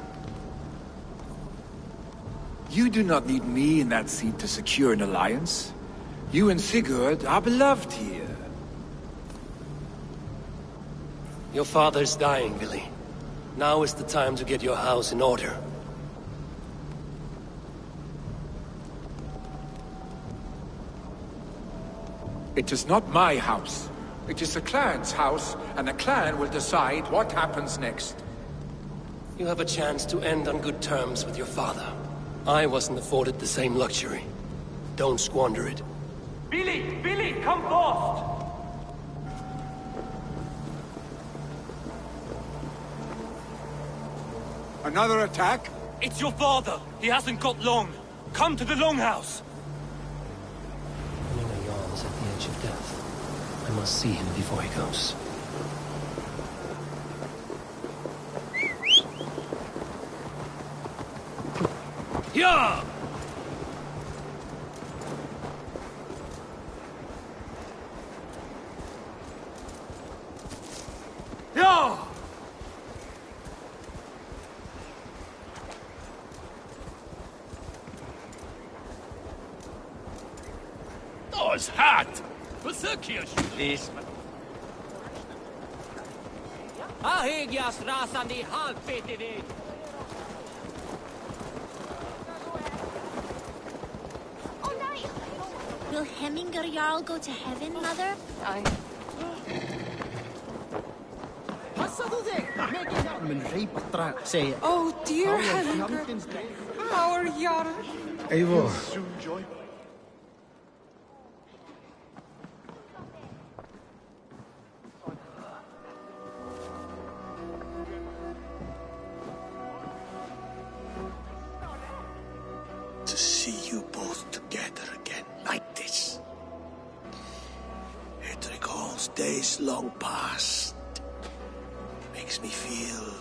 You do not need me in that seat to secure an alliance. You and Sigurd are beloved here. Your father's dying, Billy. Now is the time to get your house in order. It is not my house. It is the clan's house, and the clan will decide what happens next. You have a chance to end on good terms with your father. I wasn't afforded the same luxury. Don't squander it. Billy! Billy, come fast! Another attack? It's your father. He hasn't got long. Come to the Longhouse. Hemingway Jarl is at the edge of death. I must see him before he goes. Yeah! Yeah! Those hat! This. Ahegjas rasande halvfetivig. Will Hemminger Jarl go to heaven, Mother? Oh, dear Hemminger. Our Jarl. Eivor. To see you both together again like this. It recalls days long past. Makes me feel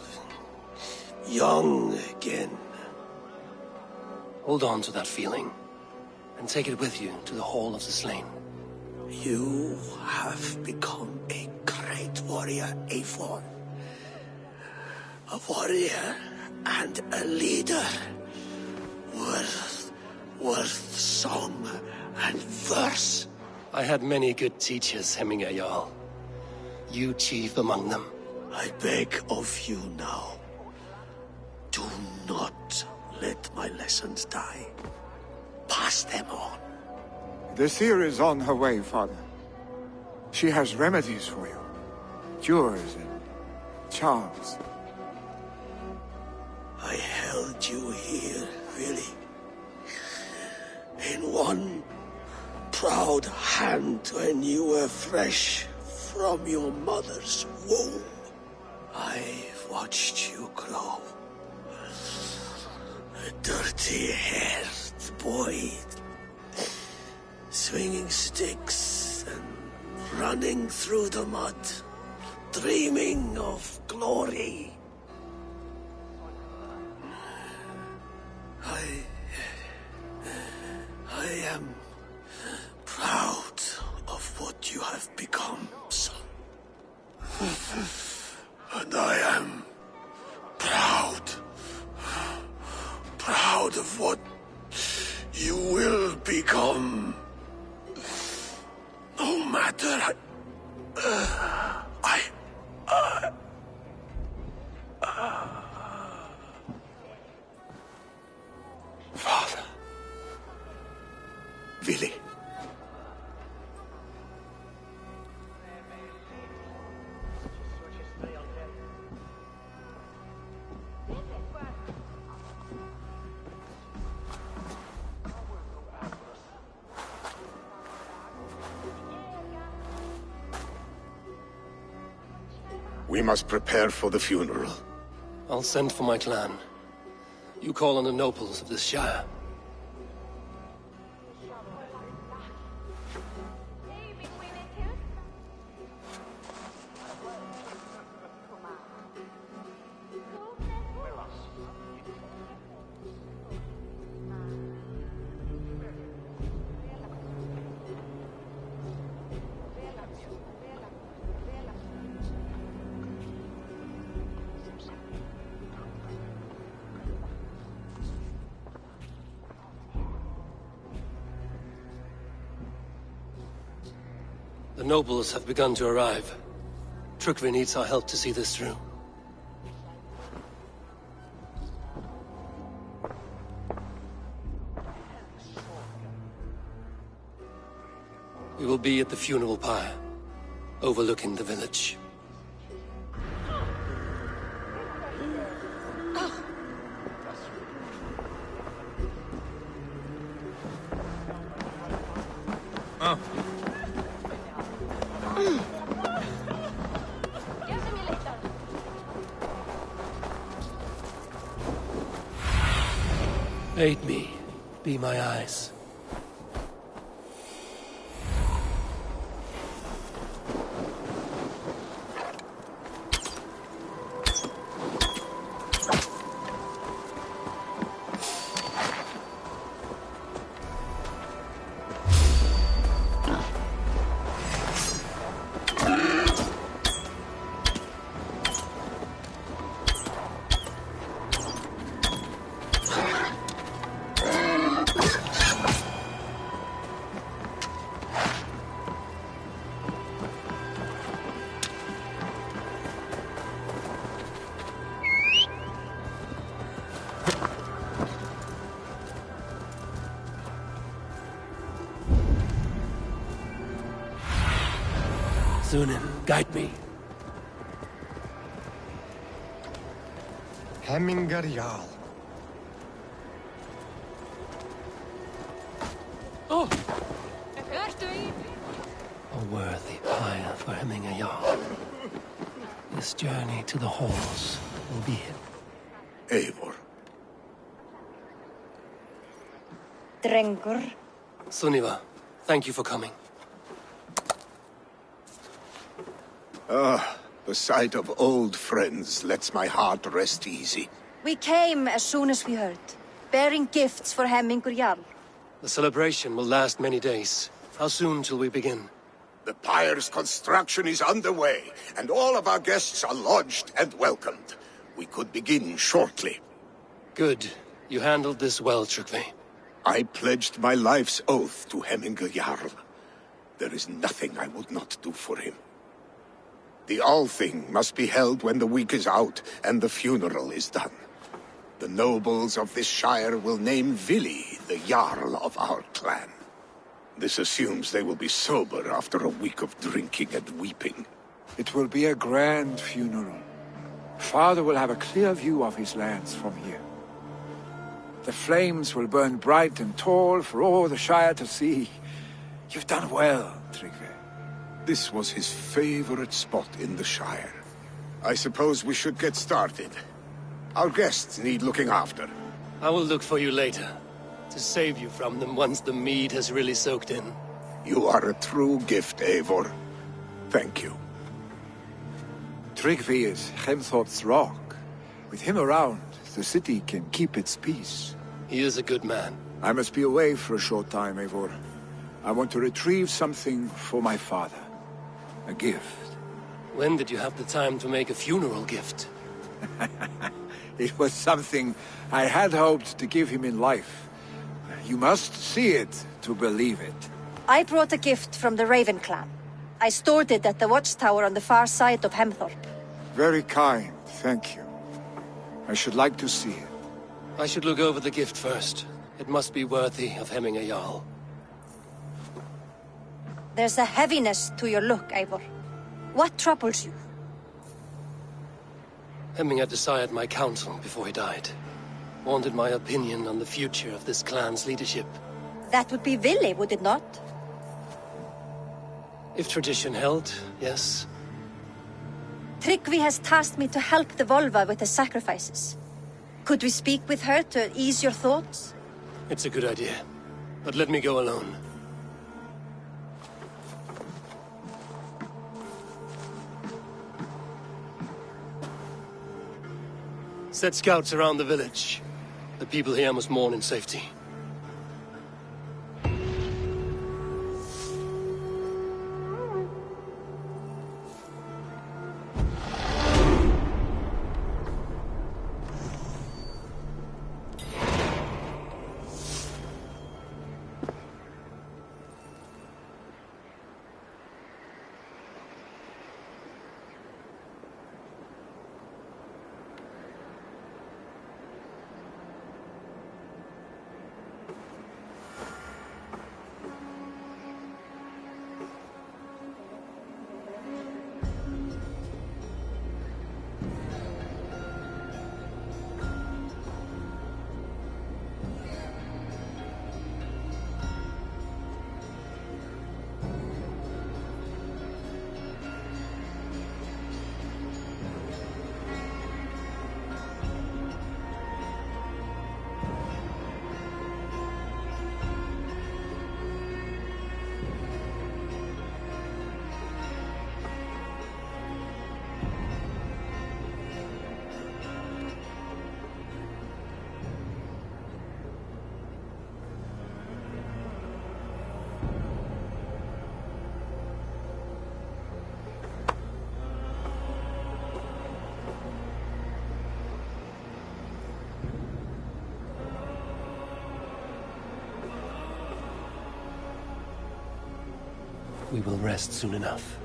young again. Hold on to that feeling, and take it with you to the Hall of the Slain. You have become a great warrior, Eivor. A warrior and a leader. Worth song and verse. I had many good teachers, Hemingway Jarl. You chief among them. I beg of you now, do not let my lessons die. Pass them on. The seer is on her way, Father. She has remedies for you. Cures and charms. I held you here, really. In one proud hand when you were fresh from your mother's womb. I've watched you grow. A dirty-haired boy, swinging sticks and running through the mud, dreaming of glory. I am proud of what you have become, son. And I am proud of what you will become. No matter Father. Vili. We must prepare for the funeral. I'll send for my clan. You call on the nobles of this shire. The nobles have begun to arrive. Trukvi needs our help to see this through. We will be at the funeral pyre, overlooking the village. Aid me. Be my eyes. Sunan, guide me. Hemminger Jarl. Oh! A worthy pyre for Hemminger Jarl. This journey to the halls will be it. Eivor. Drengur. Sunniva, thank you for coming. Ah, the sight of old friends lets my heart rest easy. We came as soon as we heard, bearing gifts for Hemminger Jarl. The celebration will last many days. How soon till we begin? The pyre's construction is underway, and all of our guests are lodged and welcomed. We could begin shortly. Good. You handled this well, Tryggvi. I pledged my life's oath to Hemminger Jarl. There is nothing I would not do for him. The Althing must be held when the week is out and the funeral is done. The nobles of this shire will name Vili the Jarl of our clan. This assumes they will be sober after a week of drinking and weeping. It will be a grand funeral. Father will have a clear view of his lands from here. The flames will burn bright and tall for all the Shire to see. You've done well, Tryggvi. This was his favorite spot in the Shire. I suppose we should get started. Our guests need looking after. I will look for you later, to save you from them once the mead has really soaked in. You are a true gift, Eivor. Thank you. Tryggvi is Hemthorp's rock. With him around, the city can keep its peace. He is a good man. I must be away for a short time, Eivor. I want to retrieve something for my father. A gift. When did you have the time to make a funeral gift? It was something I had hoped to give him in life. You must see it to believe it. I brought a gift from the Raven clan. I stored it at the watchtower on the far side of Hemthorp. Very kind, thank you. I should like to see it. I should look over the gift first. It must be worthy of Hemminger Jarl. There's a heaviness to your look, Eivor. What troubles you? Hemminger desired my counsel before he died. Wanted my opinion on the future of this clan's leadership. That would be Vili, would it not? If tradition held, yes. Tryggvi has tasked me to help the Volva with the sacrifices. Could we speak with her to ease your thoughts? It's a good idea. But let me go alone. Set scouts around the village. The people here must mourn in safety. we will rest soon enough.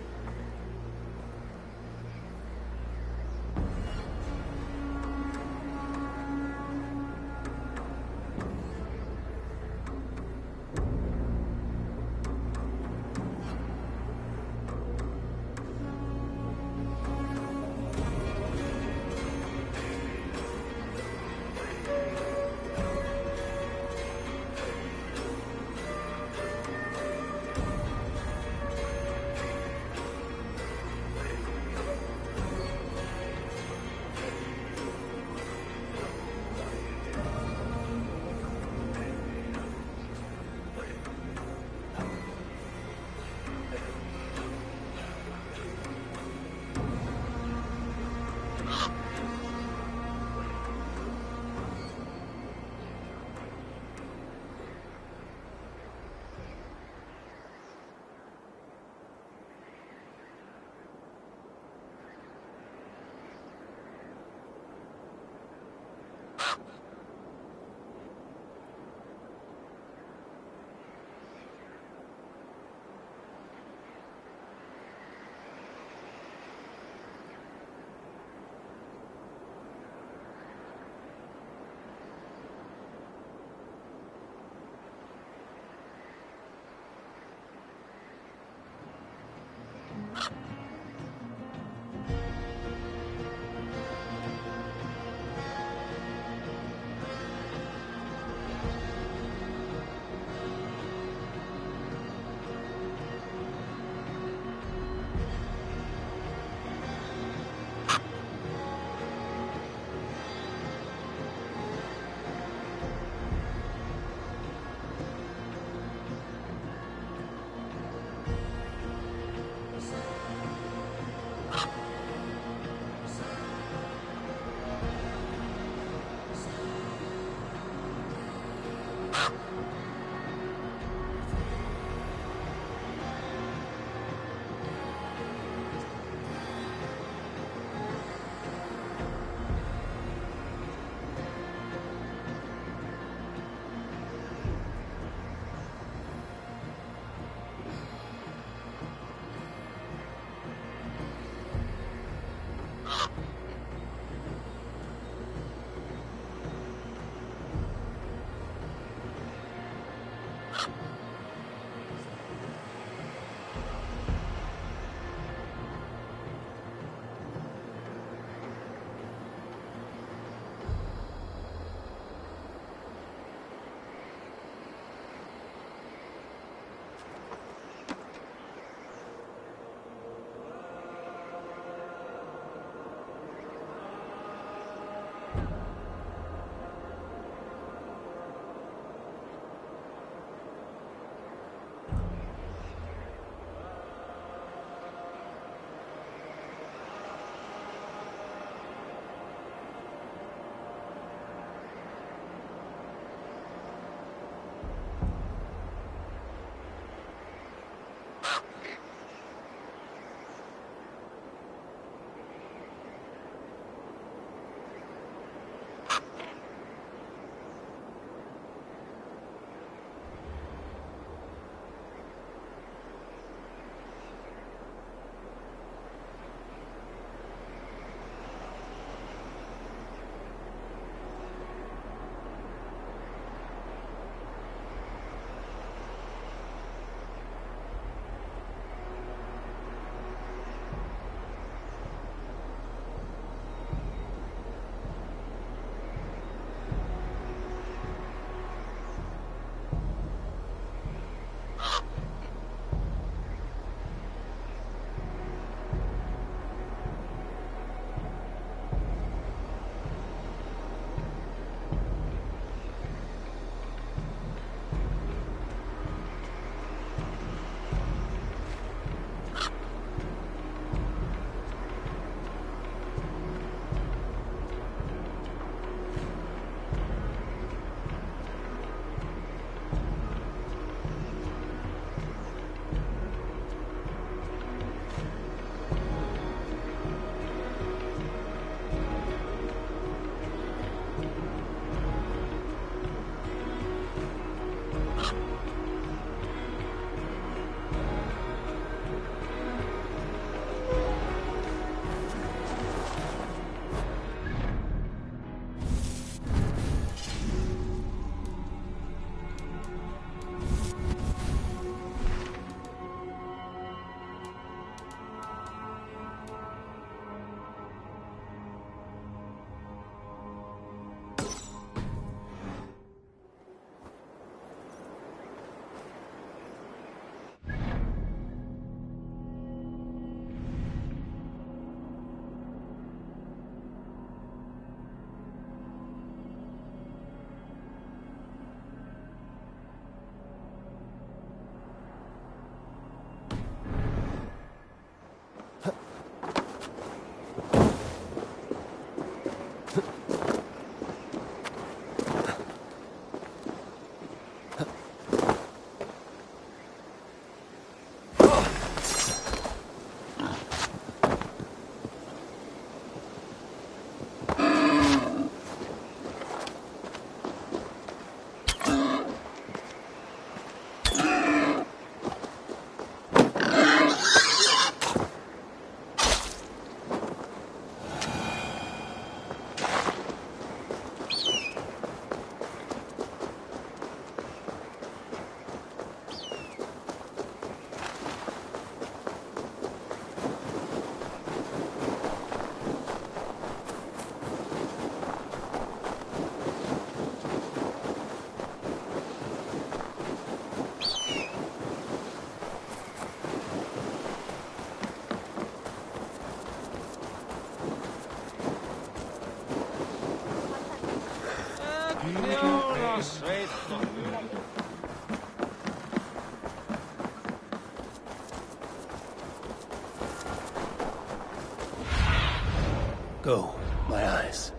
Go, my eyes.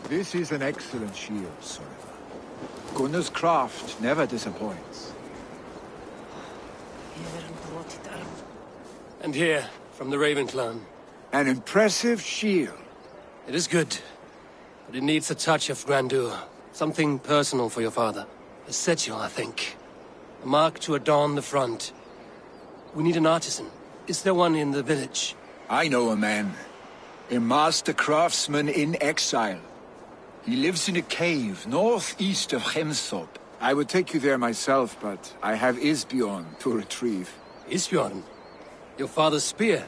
This is an excellent shield, sir. Gunnar's craft never disappoints. And here, from the Raven clan. An impressive shield. It is good, but it needs a touch of grandeur. Something personal for your father. A sigil, I think. A mark to adorn the front. We need an artisan. Is there one in the village? I know a man. A master craftsman in exile. He lives in a cave northeast of Hemsop. I would take you there myself, but I have Isbjorn to retrieve. Isbjorn? Your father's spear?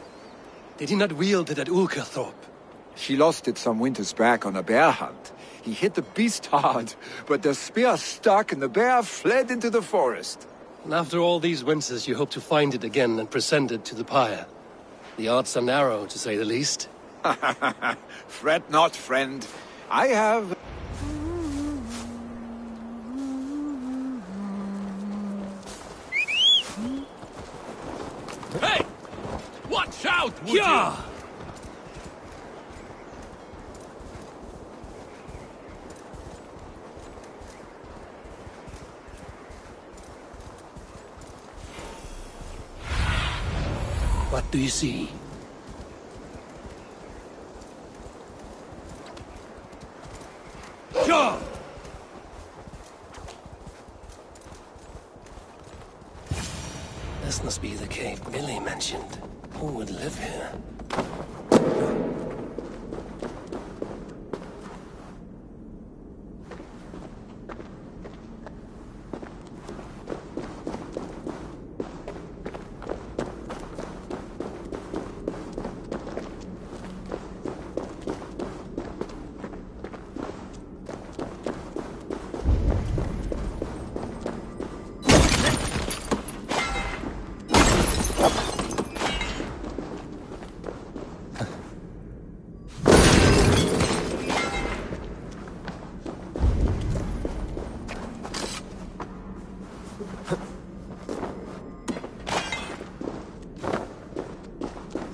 Did he not wield it at Ulkerthorpe? She lost it some winters back on a bear hunt. He hit the beast hard, but the spear stuck and the bear fled into the forest. And after all these winters, you hope to find it again and present it to the pyre. The odds are narrow, to say the least. Fret not, friend. I have... Hey! Watch out, would Yeah! you? What do you see? Sure! This must be the cave Billy mentioned. Who would live here?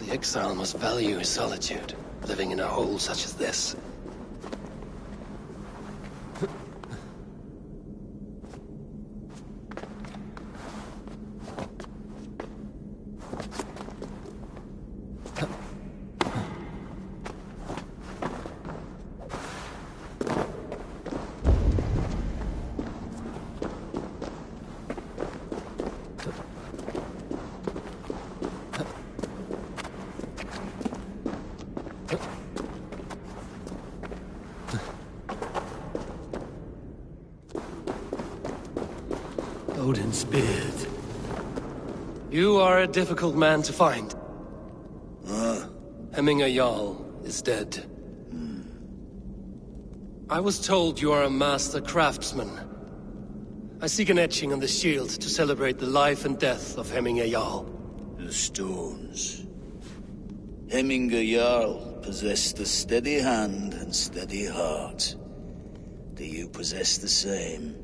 Exile must value his solitude, living in a hole such as this. Odin's beard. You are a difficult man to find. Hemminger Jarl is dead. I was told you are a master craftsman. I seek an etching on the shield to celebrate the life and death of Hemminger Jarl. The stones. Hemminger Jarl possessed a steady hand and steady heart. Do you possess the same?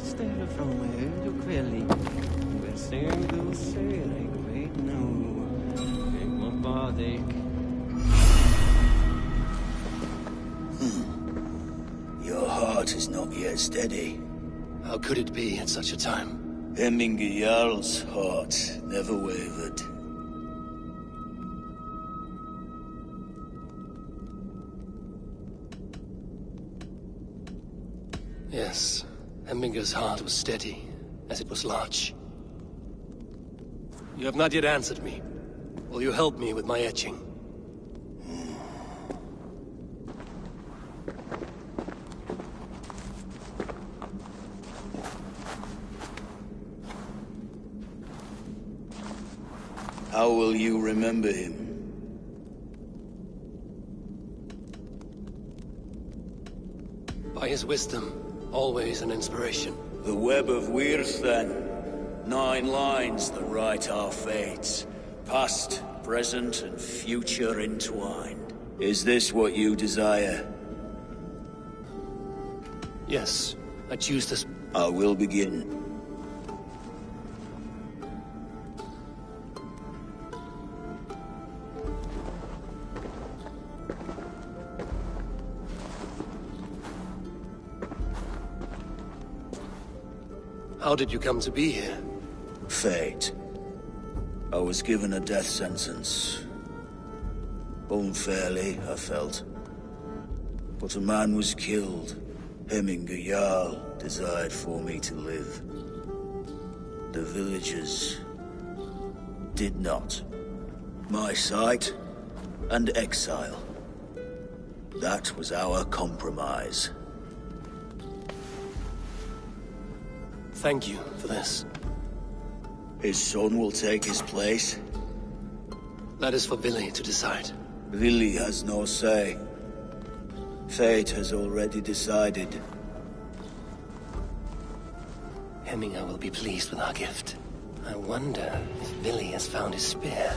Ställer från mig och kvällig. Välsignad sailing, mate, no. Big my body. Your heart is not yet steady. How could it be at such a time? Hemminger Jarl's heart never wavered. Yes, Hemminger's heart was steady, as it was large. You have not yet answered me. Will you help me with my etching? How will you remember him? By his wisdom, always an inspiration. The web of Wirth, then. 9 lines that write our fates. Past, present, and future entwined. Is this what you desire? Yes, I choose this. I will begin. How did you come to be here? Fate. I was given a death sentence. Unfairly, I felt. But a man was killed. Hemminger Jarl desired for me to live. The villagers did not. My sight and exile. That was our compromise. Thank you for this. His son will take his place. That is for Vili to decide. Vili has no say. Fate has already decided. Hemminger will be pleased with our gift. I wonder if Vili has found his spear.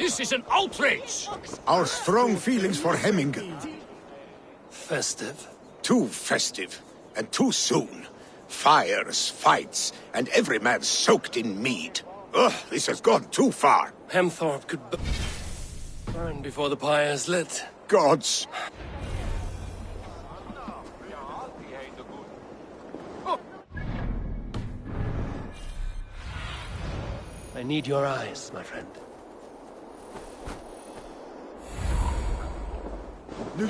This is an outrage! Our strong feelings for Hemminger. Festive. Too festive, and too soon. Fires, fights, and every man soaked in mead. Ugh, this has gone too far. Hemthorpe could burn before the pyre is lit. Gods! I need your eyes, my friend. They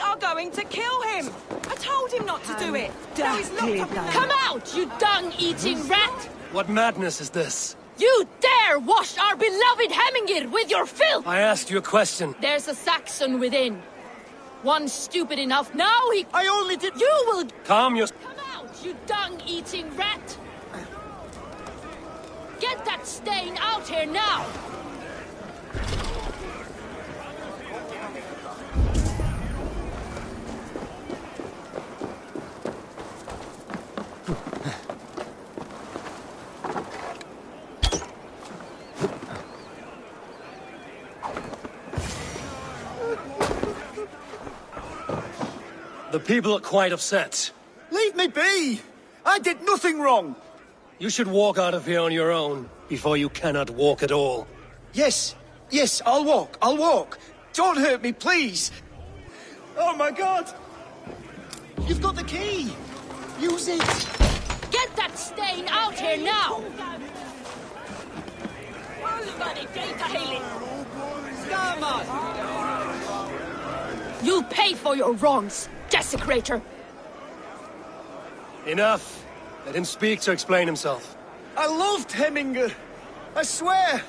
are going to kill him! I told him not to do it! Now he's locked up in there. Come out, you dung-eating rat! What madness is this? You dare wash our beloved Hemingr with your filth! I asked you a question. There's a Saxon within. One stupid enough, now he... I only did... You will... Calm your... Come out, you dung-eating rat! Get that stain out here now! The people are quite upset. Leave me be! I did nothing wrong! You should walk out of here on your own, before you cannot walk at all. Yes, I'll walk. Don't hurt me, please! Oh my god! You've got the key! Use it! Get that stain out here now! You'll pay for your wrongs, desecrator! Enough! Let him speak to explain himself. I loved Hemminger! I swear!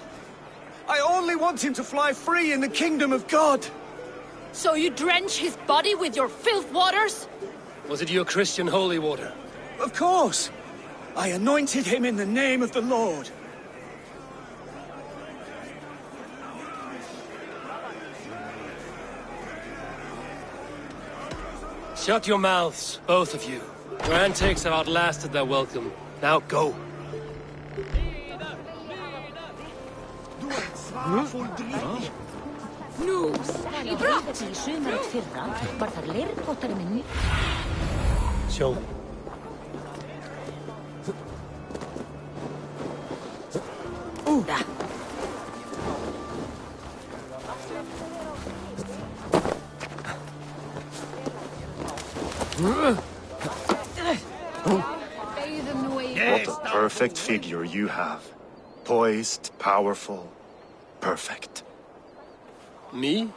I only want him to fly free in the kingdom of God! So you drench his body with your filth waters? Was it your Christian holy water? Of course! I anointed him in the name of the Lord. Shut your mouths, both of you. Your antics have outlasted their welcome. Now go. Show me. What a perfect figure you have. Poised, powerful, perfect. Me?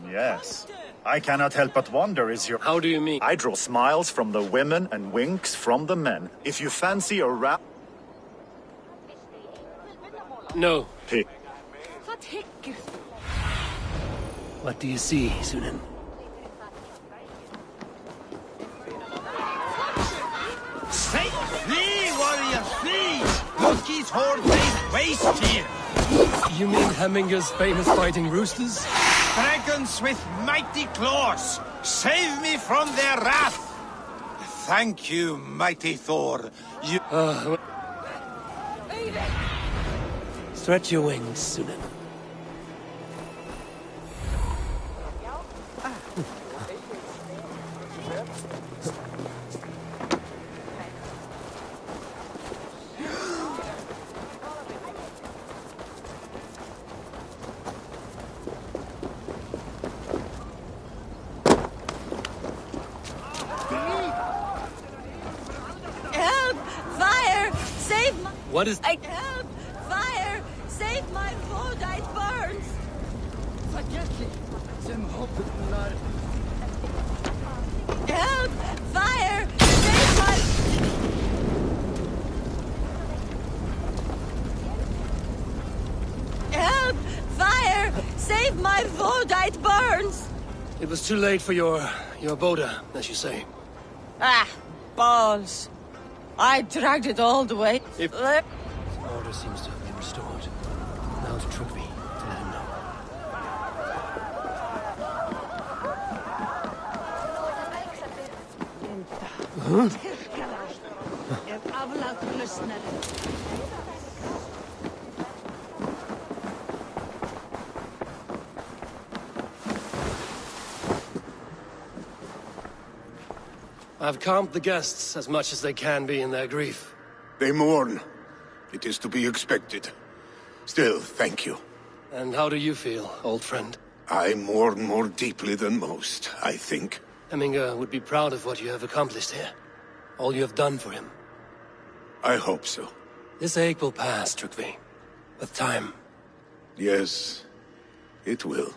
Yes. I cannot help but wonder, is your... How do you mean? I draw smiles from the women and winks from the men. If you fancy a rap... No. Pick. What do you see, Sunan? Say, flee, warrior, flee! Loki's horde lays waste here! You mean Hemminger's famous fighting roosters? Dragons with mighty claws! Save me from their wrath! Thank you, mighty Thor. You... Stretch your wings, Sunan. Help! Fire! Save my... What is... Help! Fire! Save my food! It burns! Help! Fire! Save my... Help! Fire! Save my food! It burns! It was too late for your boda, as you say. Ah! Balls! I dragged it all the way. If... Order seems to have been restored. Now to Trugby, to let him know. Huh? I've calmed the guests as much as they can be in their grief. They mourn. It is to be expected. Still, thank you. And how do you feel, old friend? I mourn more deeply than most, I think. Hemminger would be proud of what you have accomplished here. All you have done for him. I hope so. This ache will pass, Trygve. With time. Yes, it will.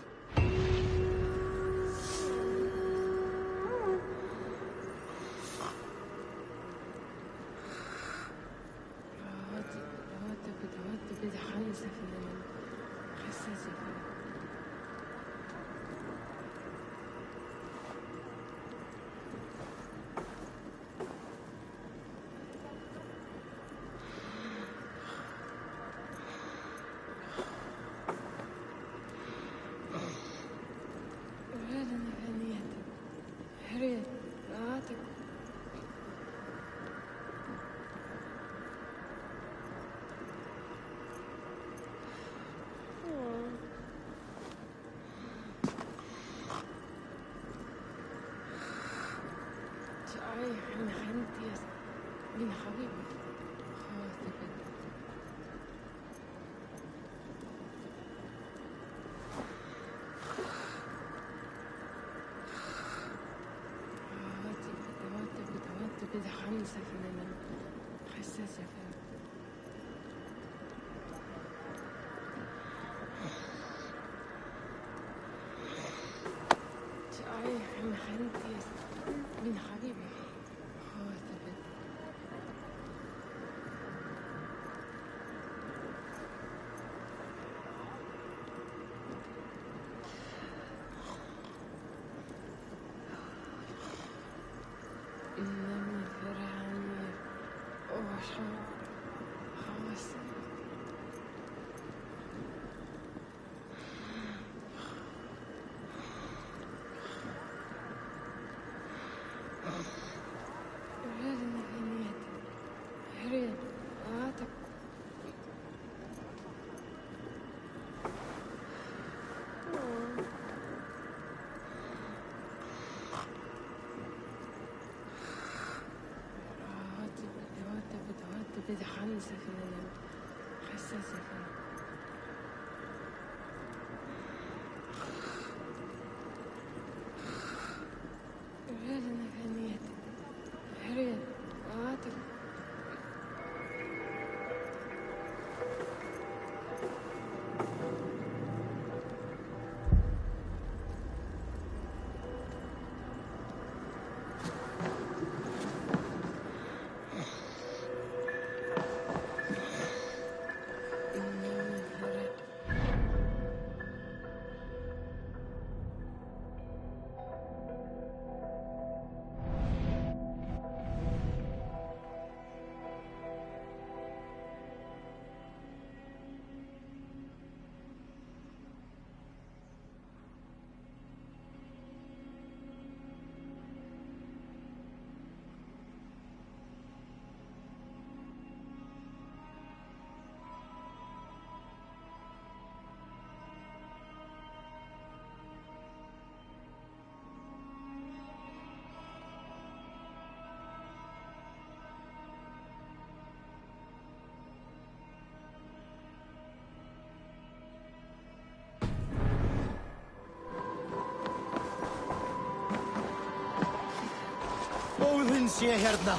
Óðinn sé hérna.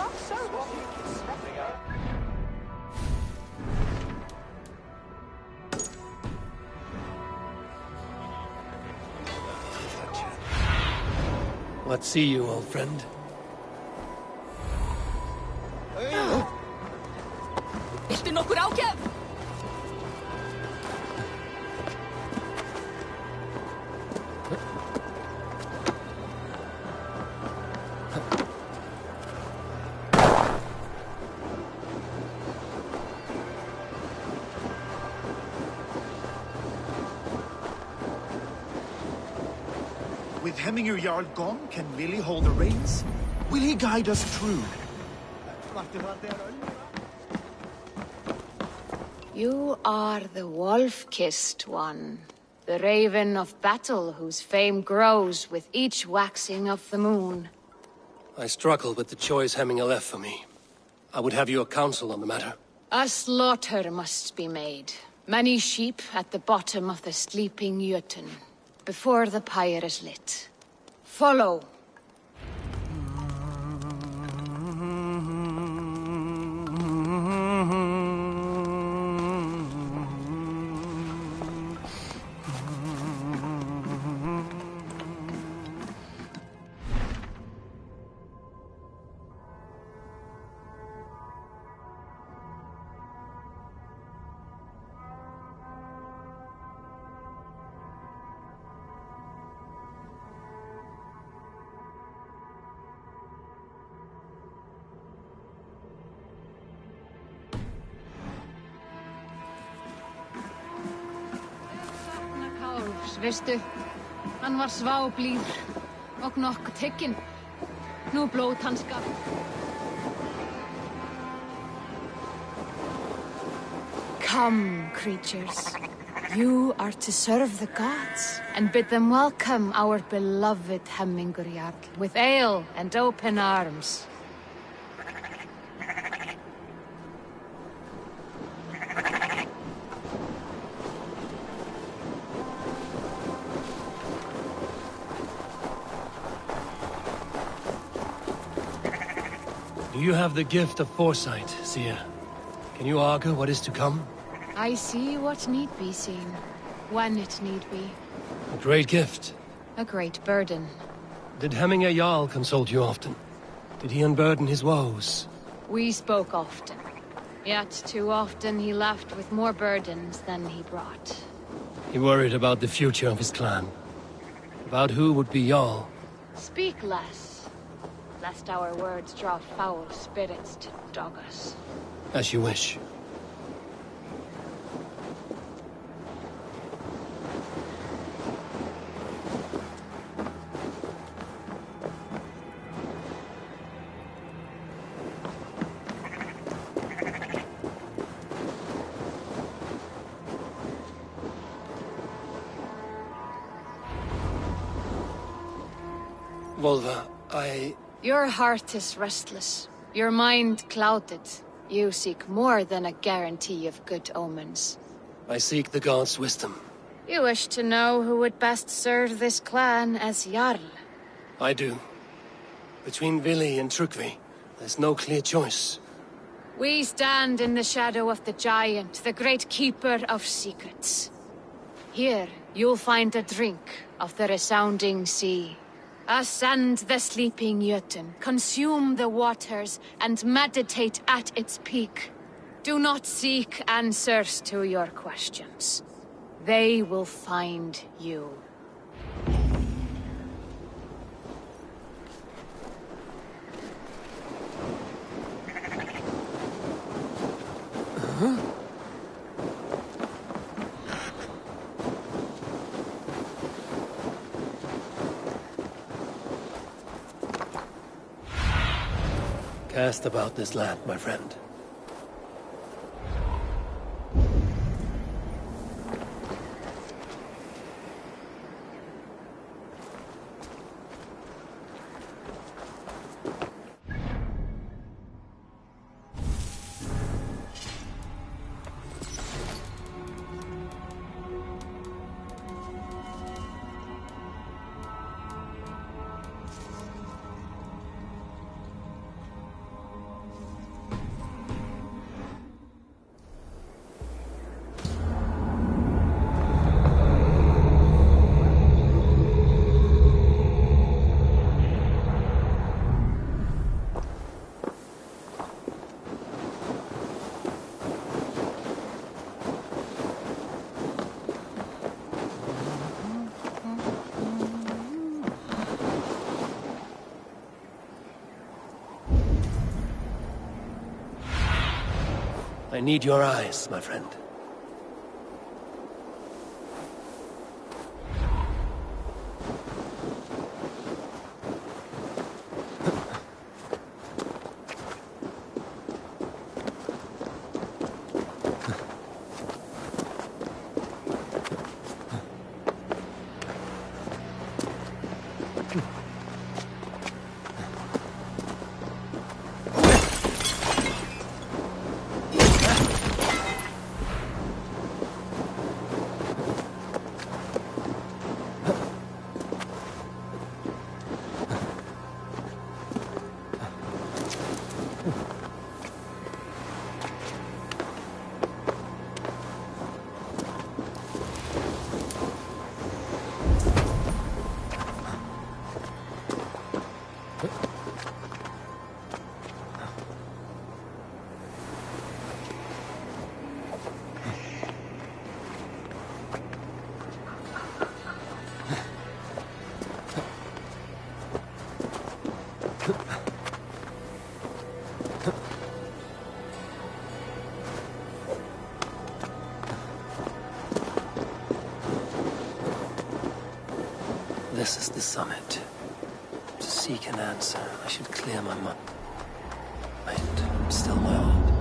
What see you, old friend? Viltu nokkur ágjöf? With Hemminger Jarl gone, can Vili hold the reins? Will he guide us true? You are the wolf-kissed one, the raven of battle whose fame grows with each waxing of the moon. I struggle with the choice Hemminger left for me. I would have your counsel on the matter. A slaughter must be made. Many sheep at the bottom of the sleeping Jötun, before the pyre is lit. Follow. Veistu, hann var sváblíður og nokkuð tekinn. Nú blóð hans gaf. Come, creatures. You are to serve the gods and bid them welcome our beloved Hemmingur Jarl with ale and open arms. Do you have the gift of foresight, seer? Can you argue what is to come? I see what need be seen, when it need be. A great gift. A great burden. Did Hemminger Jarl consult you often? Did he unburden his woes? We spoke often. Yet too often he left with more burdens than he brought. He worried about the future of his clan. About who would be Jarl. Speak less, lest our words draw foul spirits to dog us. As you wish. Volva, Your heart is restless. Your mind clouded. You seek more than a guarantee of good omens. I seek the gods' wisdom. You wish to know who would best serve this clan as Jarl. I do. Between Vili and Trukvi, there's no clear choice. We stand in the shadow of the giant, the great keeper of secrets. Here, you'll find a drink of the resounding sea. Ascend the sleeping Jötun, consume the waters, and meditate at its peak. Do not seek answers to your questions. They will find you. Huh? Cast about this land, my friend. I need your eyes, my friend. This is the summit. To seek an answer, I should clear my mind. Still my heart.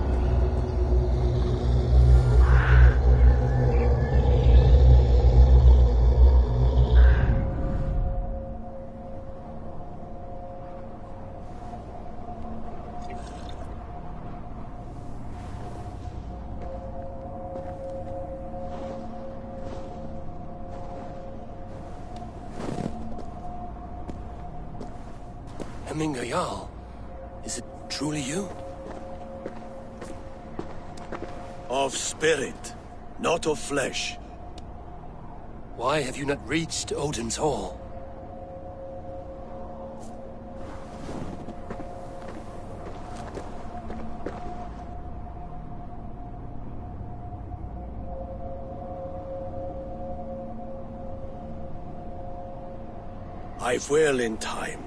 Hemminger Jarl, is it truly you? Of spirit, not of flesh. Why have you not reached Odin's Hall? I will in time.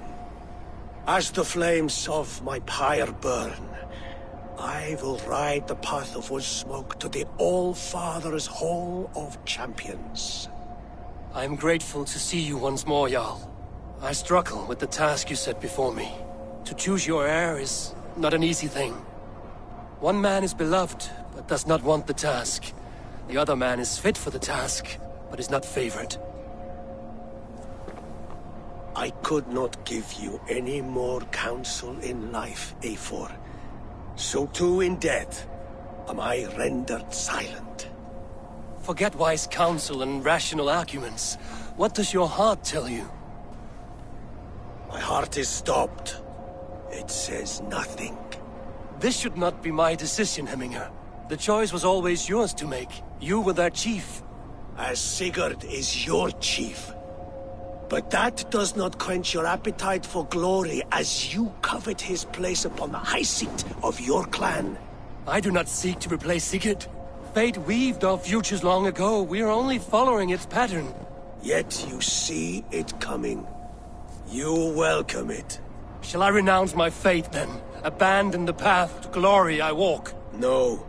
As the flames of my pyre burn, I will ride the path of wood smoke to the All-Father's Hall of Champions. I am grateful to see you once more, Jarl. I struggle with the task you set before me. To choose your heir is not an easy thing. One man is beloved, but does not want the task. The other man is fit for the task, but is not favored. I could not give you any more counsel in life, Eivor. So too in death am I rendered silent. Forget wise counsel and rational arguments. What does your heart tell you? My heart is stopped. It says nothing. This should not be my decision, Hemminger. The choice was always yours to make. You were their chief. As Sigurd is your chief. But that does not quench your appetite for glory as you covet his place upon the high seat of your clan. I do not seek to replace Sigurd. Fate weaved our futures long ago. We are only following its pattern. Yet you see it coming. You welcome it. Shall I renounce my faith, then? Abandon the path to glory I walk? No.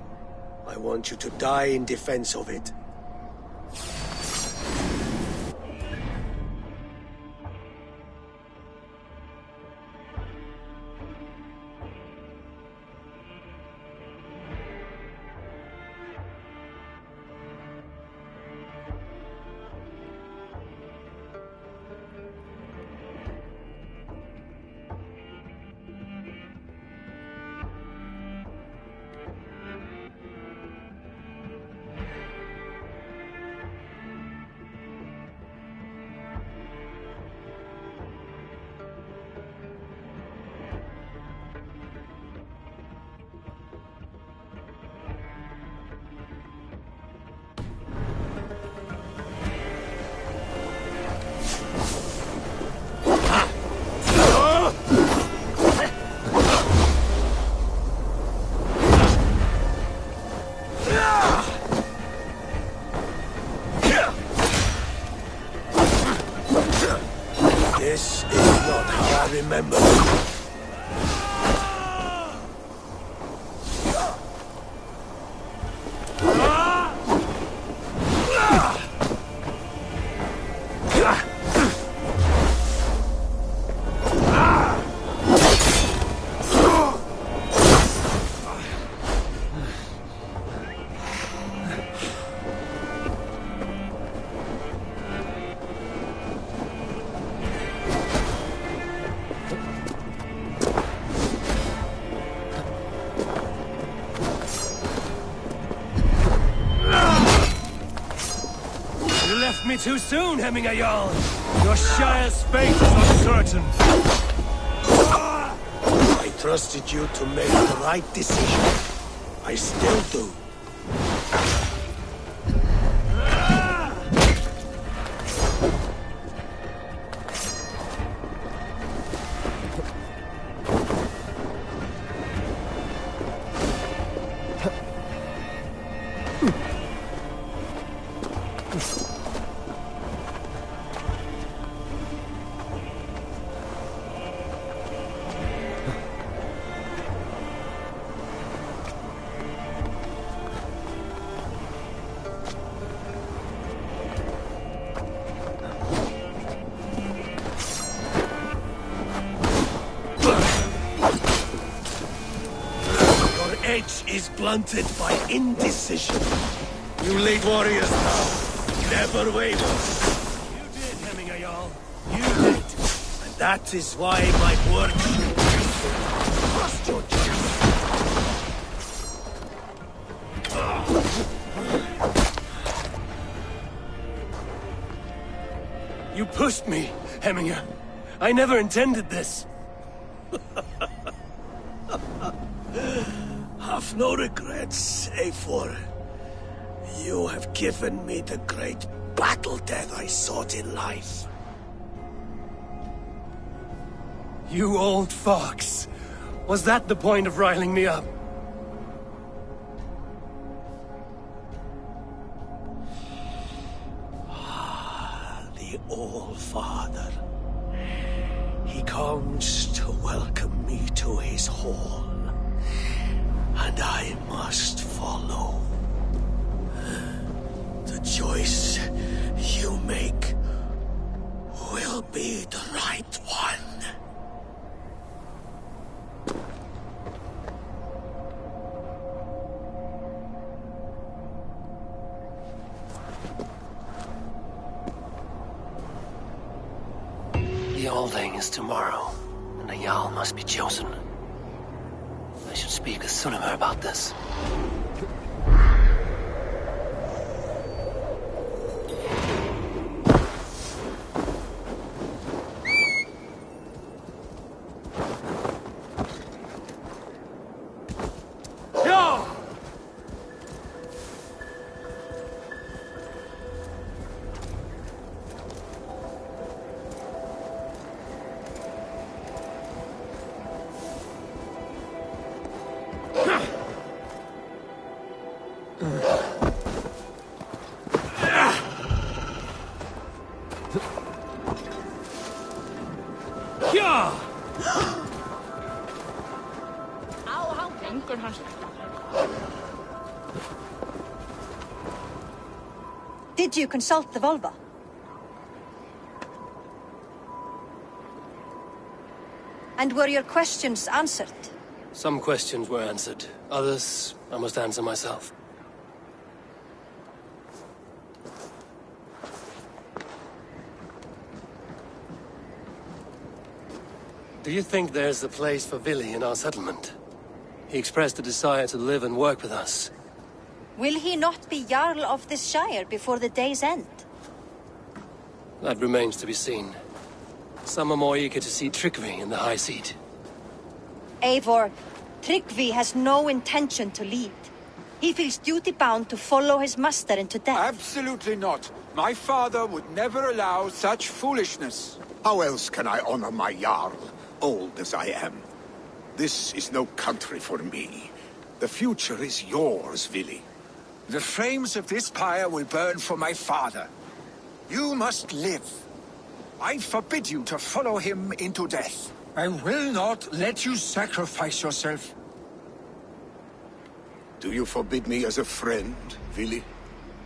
I want you to die in defense of it. This is not how I remember. Me too soon, Hemminger Jarl. Your Shire's fate is uncertain. I trusted you to make the right decision. I still do. blunted by indecision. You late warriors now, never waver. You did, Hemminger Jarl. You did. And that is why my word... Trust your judgment. You pushed me, Hemminger. I never intended this. Have no regrets, Eivor. You have given me the great battle death I sought in life. You old fox. Was that the point of riling me up? The All-Father. He comes to welcome me to his hall. And I must follow. The choice you make will be the right one. The Alding is tomorrow, and a Jarl must be chosen. I should speak with Sunnema about this. Did you consult the Volva? And were your questions answered? Some questions were answered. Others, I must answer myself. Do you think there's a place for Vili in our settlement? He expressed a desire to live and work with us. Will he not be Jarl of this Shire before the day's end? That remains to be seen. Some are more eager to see Tryggvi in the high seat. Eivor, Tryggvi has no intention to lead. He feels duty-bound to follow his master into death. Absolutely not. My father would never allow such foolishness. How else can I honor my Jarl, old as I am? This is no country for me. The future is yours, Vili. The flames of this pyre will burn for my father. You must live. I forbid you to follow him into death. I will not let you sacrifice yourself. Do you forbid me as a friend, Vili?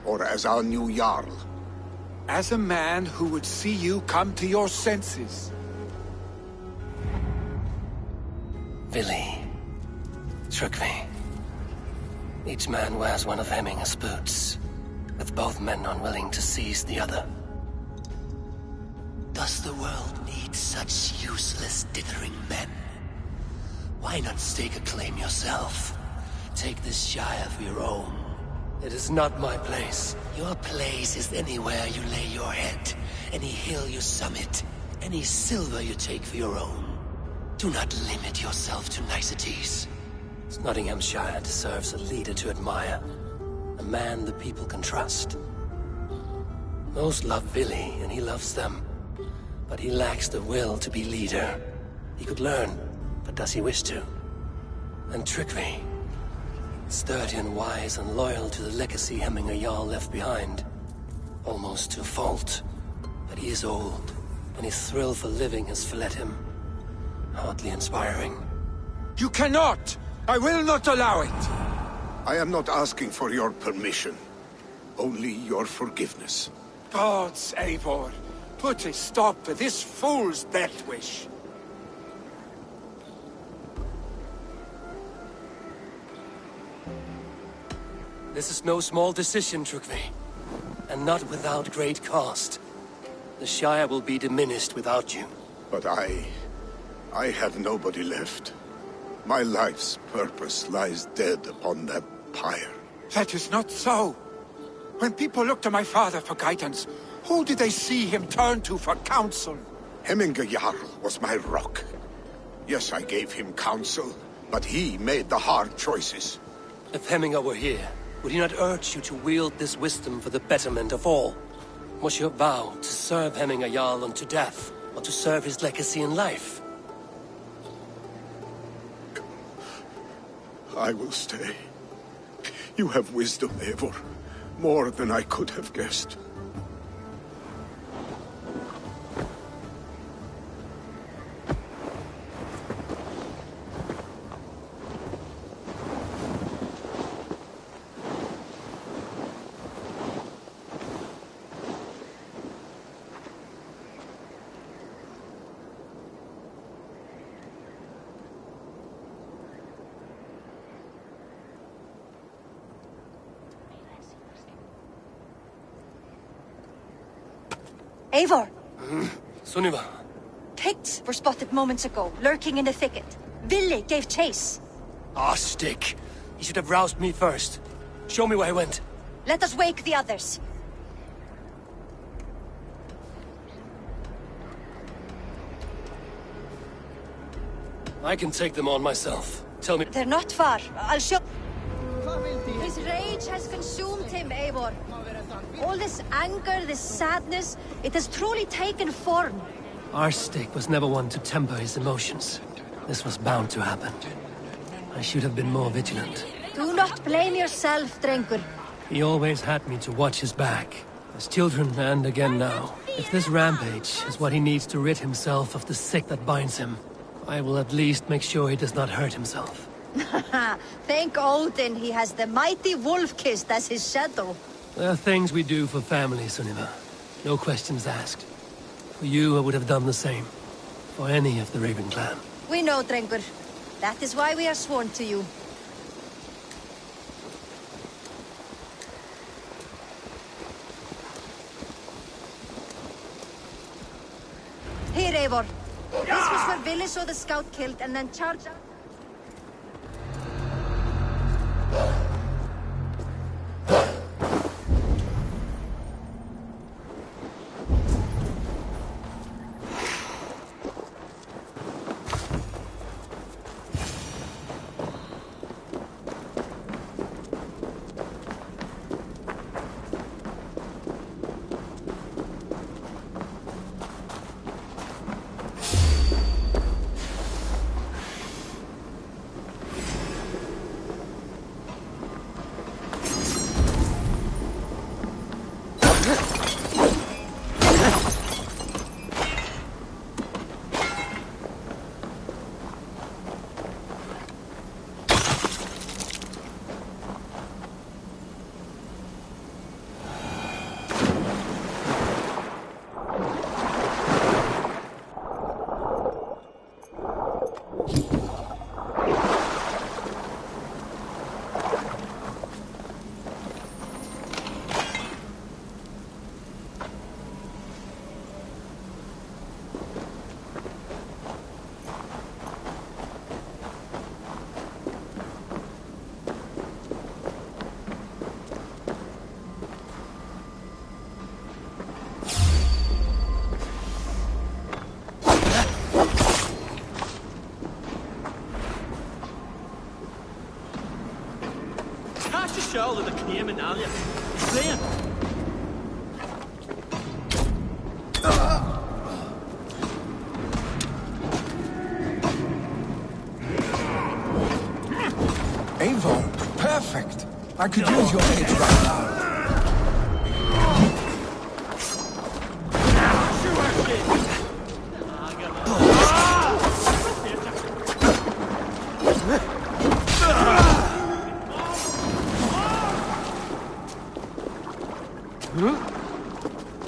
Or as our new Jarl? As a man who would see you come to your senses. Vili. Tryggvi. Each man wears one of Hemminger's boots, with both men unwilling to seize the other. Does the world need such useless, dithering men? Why not stake a claim yourself? Take this Shire for your own. It is not my place. Your place is anywhere you lay your head, any hill you summit, any silver you take for your own. Do not limit yourself to niceties. Nottinghamshire deserves a leader to admire. A man the people can trust. Most love Vili, and he loves them. But he lacks the will to be leader. He could learn, but does he wish to? And Tryggvi. Sturdy and wise and loyal to the legacy Hemminger Jarl left behind. Almost to a fault. But he is old, and his thrill for living has fled him. Hardly inspiring. You cannot! I will not allow it! I am not asking for your permission. Only your forgiveness. Gods, Eivor, put a stop to this fool's death wish. This is no small decision, Trukvi. And not without great cost. The Shire will be diminished without you. But I have nobody left. My life's purpose lies dead upon that pyre. That is not so. When people look to my father for guidance, who did they see him turn to for counsel? Hemminger Jarl was my rock. Yes, I gave him counsel, but he made the hard choices. If Hemminger were here, would he not urge you to wield this wisdom for the betterment of all? Was your vow to serve Hemminger Jarl unto death, or to serve his legacy in life? I will stay. You have wisdom, Eivor. More than I could have guessed. Eivor! Sunniva. Picts were spotted moments ago, lurking in the thicket. Vili gave chase. Ah, stick. He should have roused me first. Show me where he went. Let us wake the others. I can take them on myself. Tell me... They're not far. I'll show... His rage has consumed him, Eivor. All this anger, this sadness, it has truly taken form. Our stick was never one to temper his emotions. This was bound to happen. I should have been more vigilant. Do not blame yourself, Drengur. He always had me to watch his back. As children and again now. If this rampage is what he needs to rid himself of the sick that binds him, I will at least make sure he does not hurt himself. Thank Odin he has the mighty Wolf-Kissed as his shadow. There are things we do for family, Sunniva. No questions asked. For you, I would have done the same. For any of the Raven clan. We know, Drengur. That is why we are sworn to you. Here, Eivor. This was where Vili saw the scout killed and then charged out. Show the claim in Alia. Playing. Eivor, perfect. I could use your aid right now.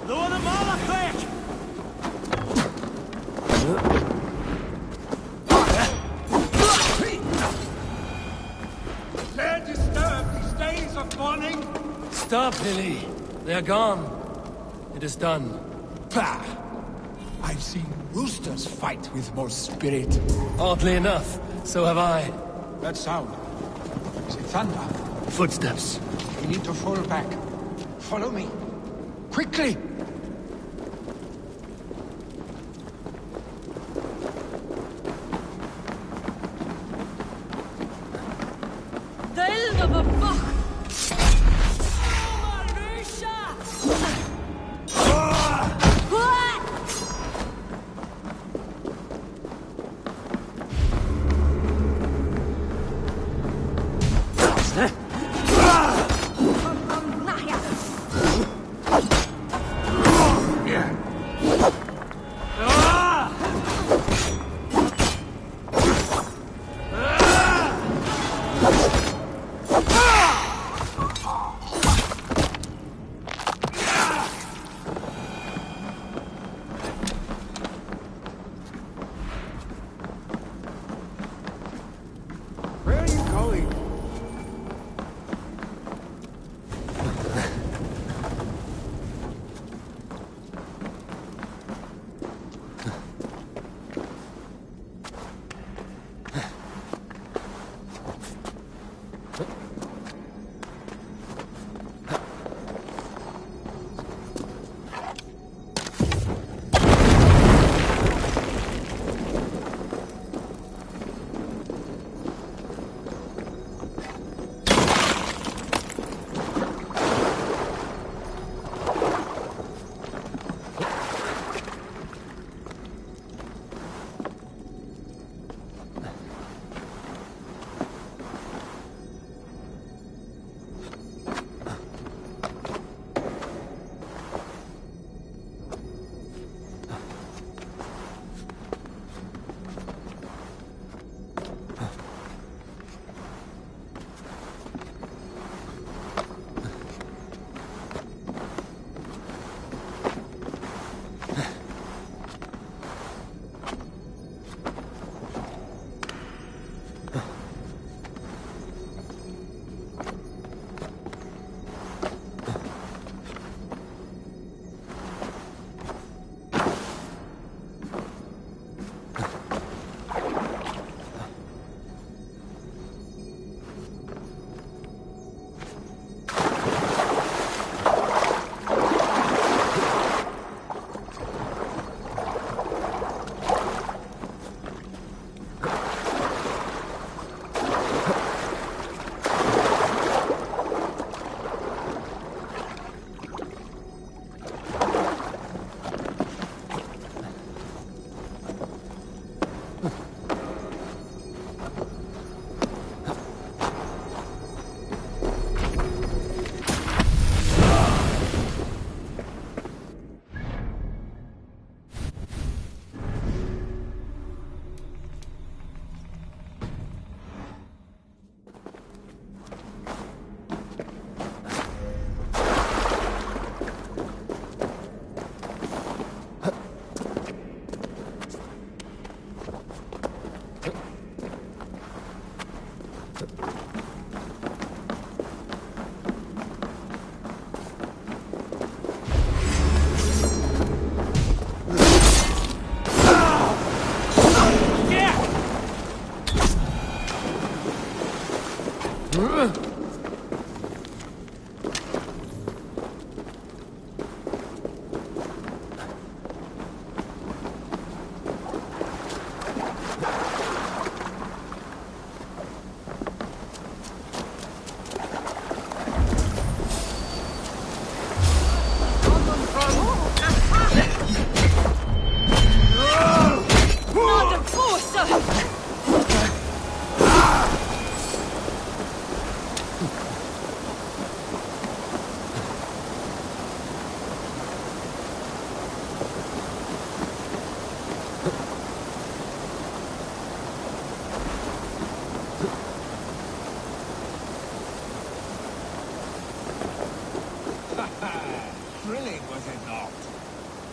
Lower them all, quick! Dare disturb these days of mourning. running? Stop, Lily. They're gone. It is done. Bah! I've seen roosters fight with more spirit. Oddly enough, so have I. That sound. Is it thunder? Footsteps. We need to fall back. Follow me. Quickly! Where are you going?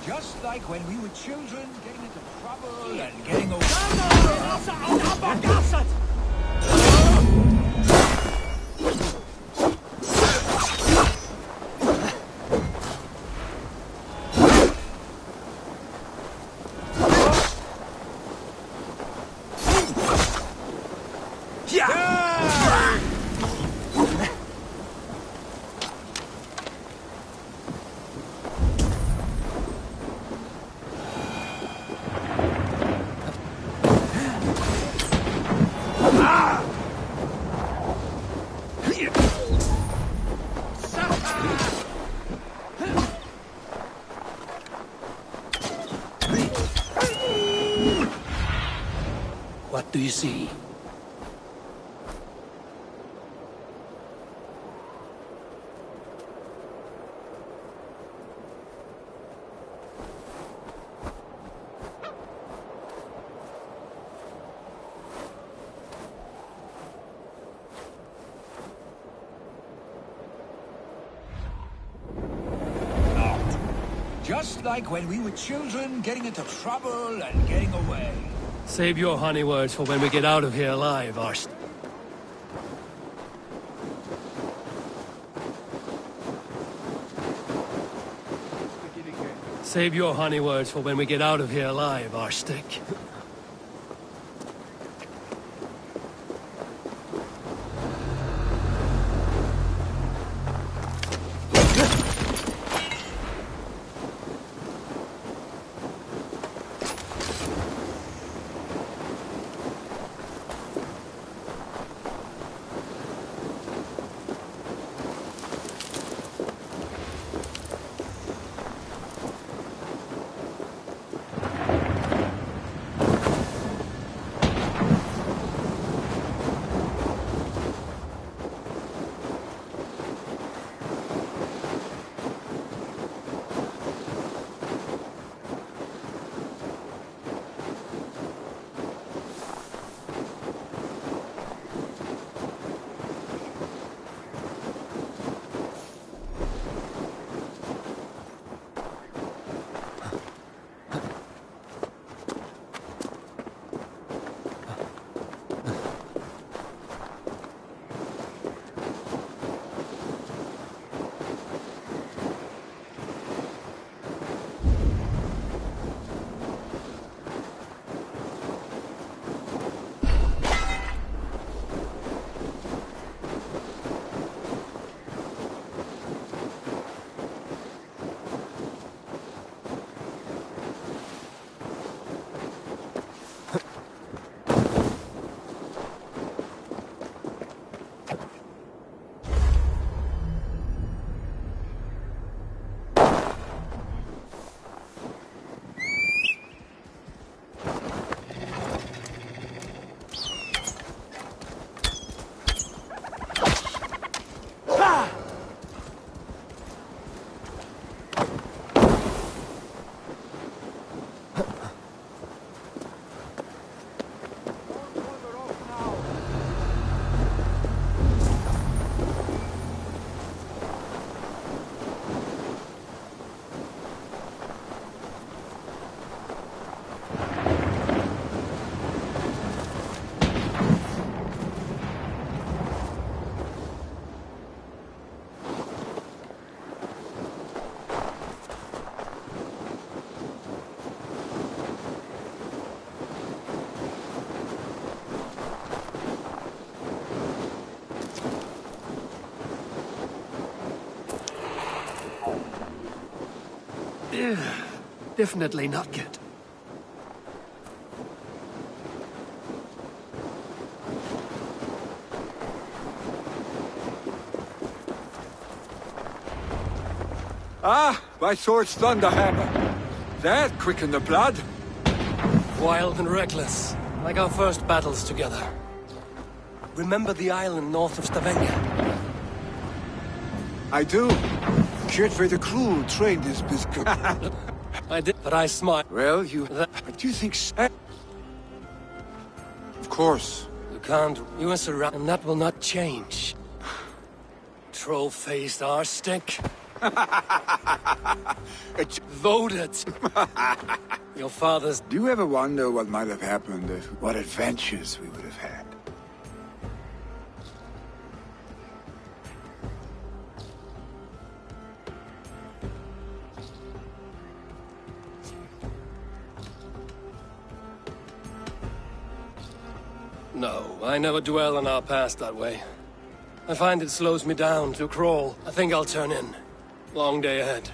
Just like when we were children, getting into trouble and getting away. you see? Just like when we were children, getting into trouble and getting away. Save your honey words for when we get out of here alive, Arst. Save your honey words for when we get out of here alive, Arstick. Definitely not good. Ah, my sword's Thunderhammer. That quickened the blood. Wild and reckless, like our first battles together. Remember the island north of Stavanger? I do. Kjotve the Cruel trained his biscuit. I did, but I smiled. Well, But you think... Of course. You can't... You are surrounded, and that will not change. Troll-faced arstick. Voted. Your father's... Do you ever wonder what might have happened if... What adventures we would have had? No, I never dwell on our past that way. I find it slows me down to crawl. I think I'll turn in. Long day ahead.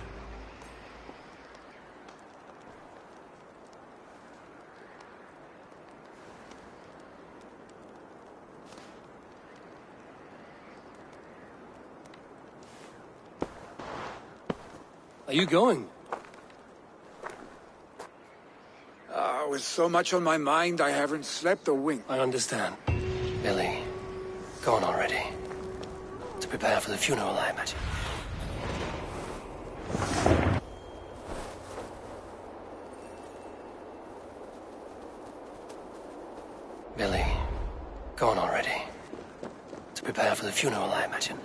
Are you going? With so much on my mind, I haven't slept a wink. I understand. Billy, go on already. To prepare for the funeral, I imagine. Billy, go on already. To prepare for the funeral, I imagine.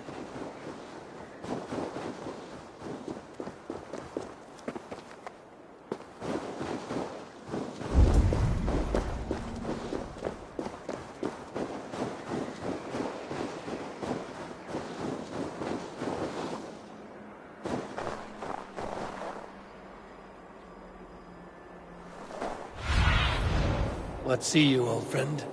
What see you, old friend?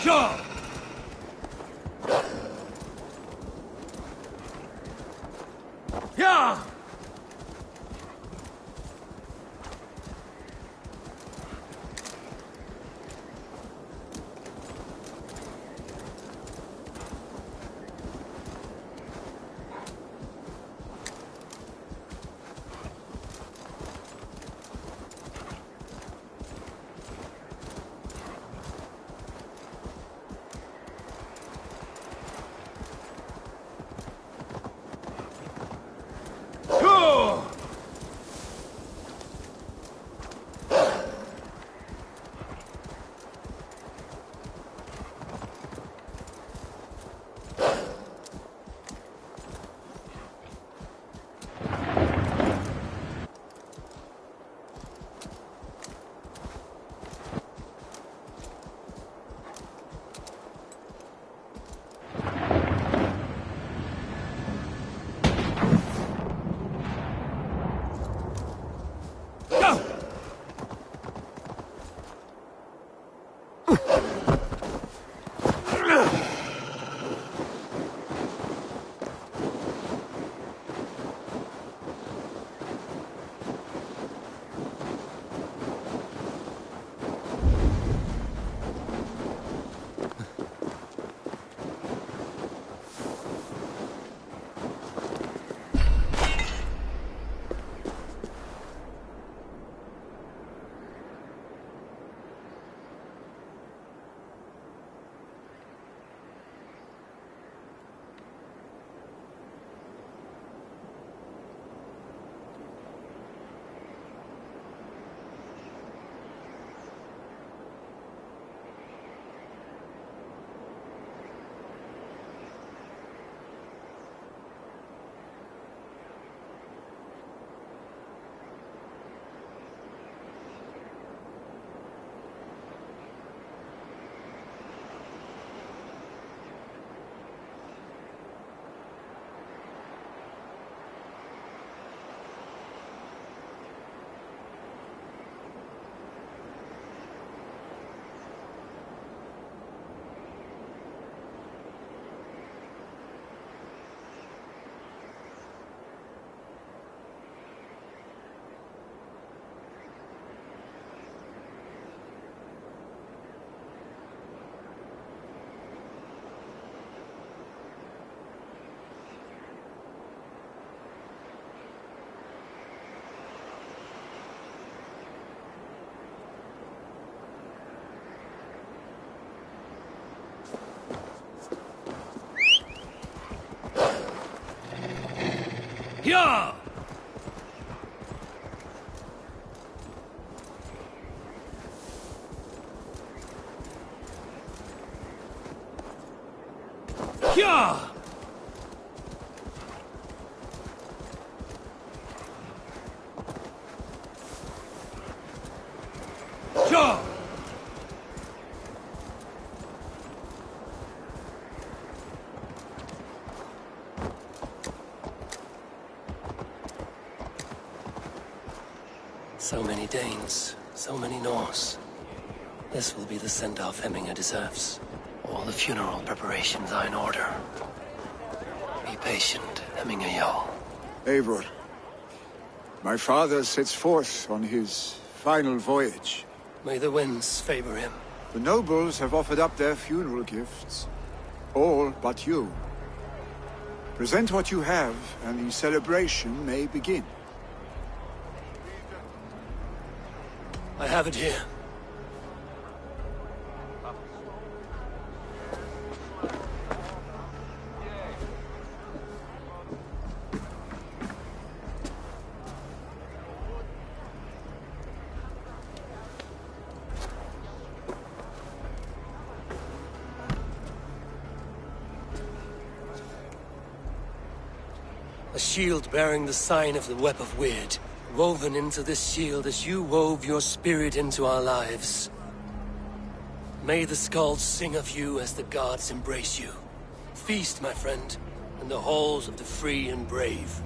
Sure! Yeah! Yeah! Yeah! Yeah! So many Danes, so many Norse. This will be the send-off Hemminger deserves. All the funeral preparations are in order. Be patient, Hemminger Jarl. Eivor, my father sets forth on his final voyage. May the winds favor him. The nobles have offered up their funeral gifts. All but you. Present what you have, and the celebration may begin. I have it here. A shield bearing the sign of the Web of Weird, woven into this shield as you wove your spirit into our lives. May the skalds sing of you as the gods embrace you. Feast, my friend, in the halls of the free and brave.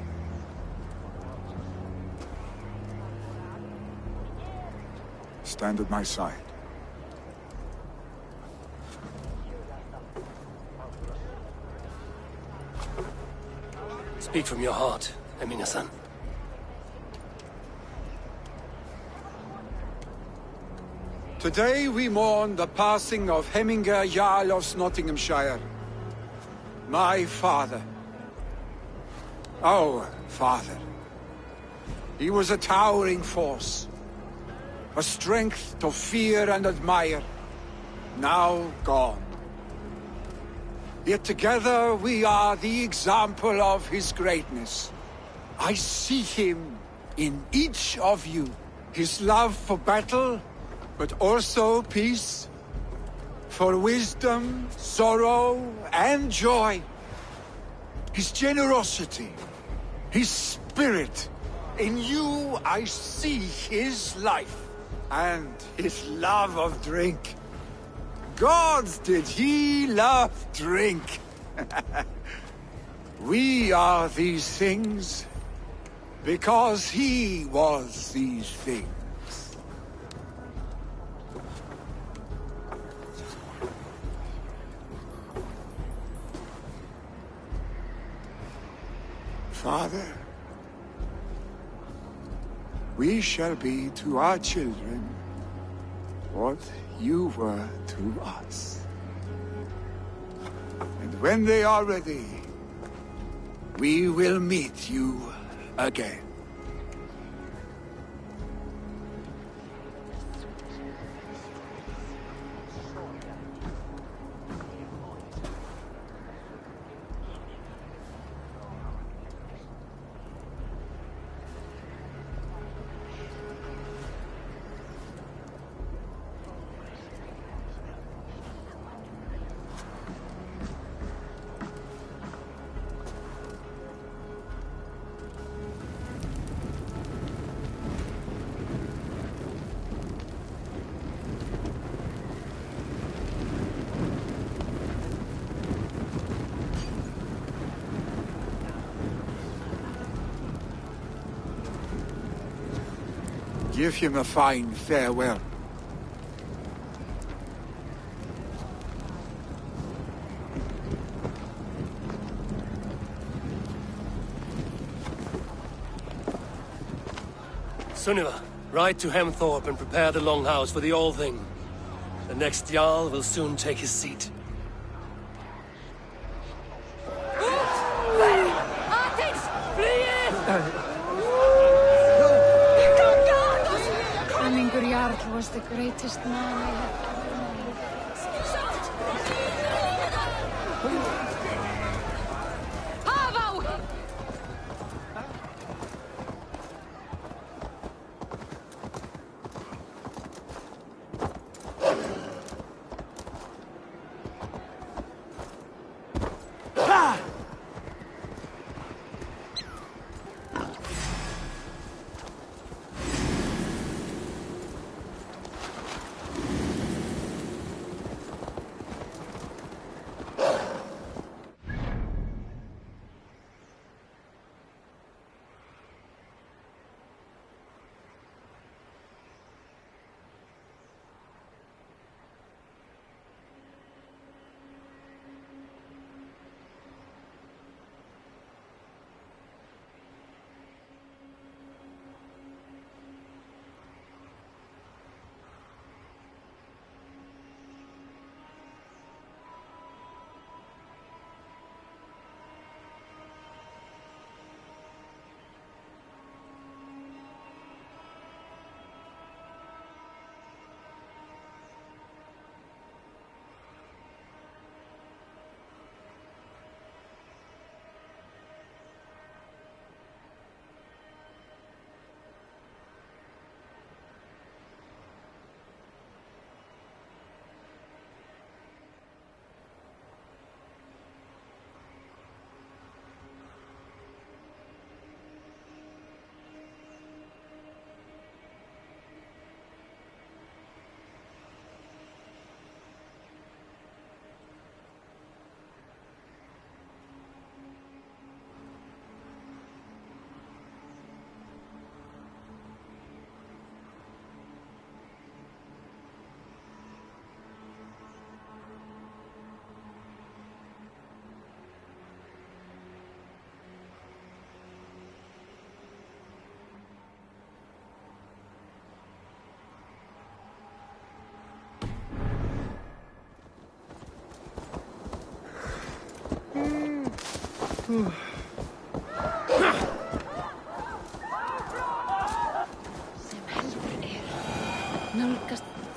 Stand at my side. Speak from your heart, Hemminger-son. Today we mourn the passing of Hemminger Jarl of Nottinghamshire. My father. Our father. He was a towering force. A strength to fear and admire. Now gone. Yet together we are the example of his greatness. I see him in each of you. His love for battle, but also peace. For wisdom, sorrow, and joy. His generosity, his spirit. In you I see his life, and his love of drink. Gods, did he love drink! We are these things because he was these things. Father, we shall be to our children what you were to us. And when they are ready, we will meet you again. Give him a fine farewell. Sunniva, ride to Hemthorpe and prepare the Longhouse for the All-Thing. The next Jarl will soon take his seat. Hemminger Jarl was the greatest man I have ever known.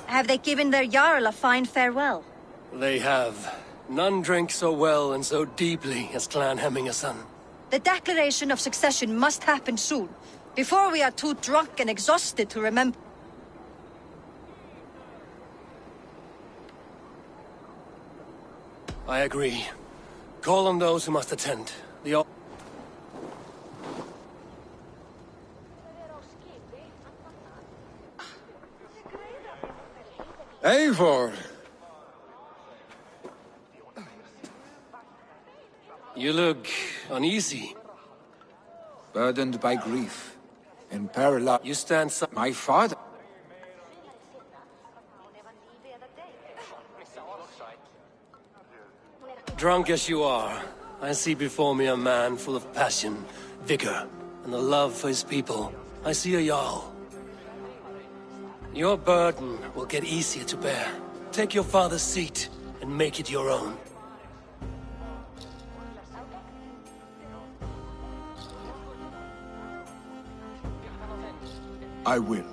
Have they given their Jarl a fine farewell? They have. None drank so well and so deeply as Clan Hemmingerson. The declaration of succession must happen soon, before we are too drunk and exhausted to remember. I agree. Call on those who must attend. The Eivor! You look uneasy. Burdened by grief. In peril. You stand my father. Drunk as you are, I see before me a man full of passion, vigor, and the love for his people. I see a Jarl. Your burden will get easier to bear. Take your father's seat and make it your own. I will.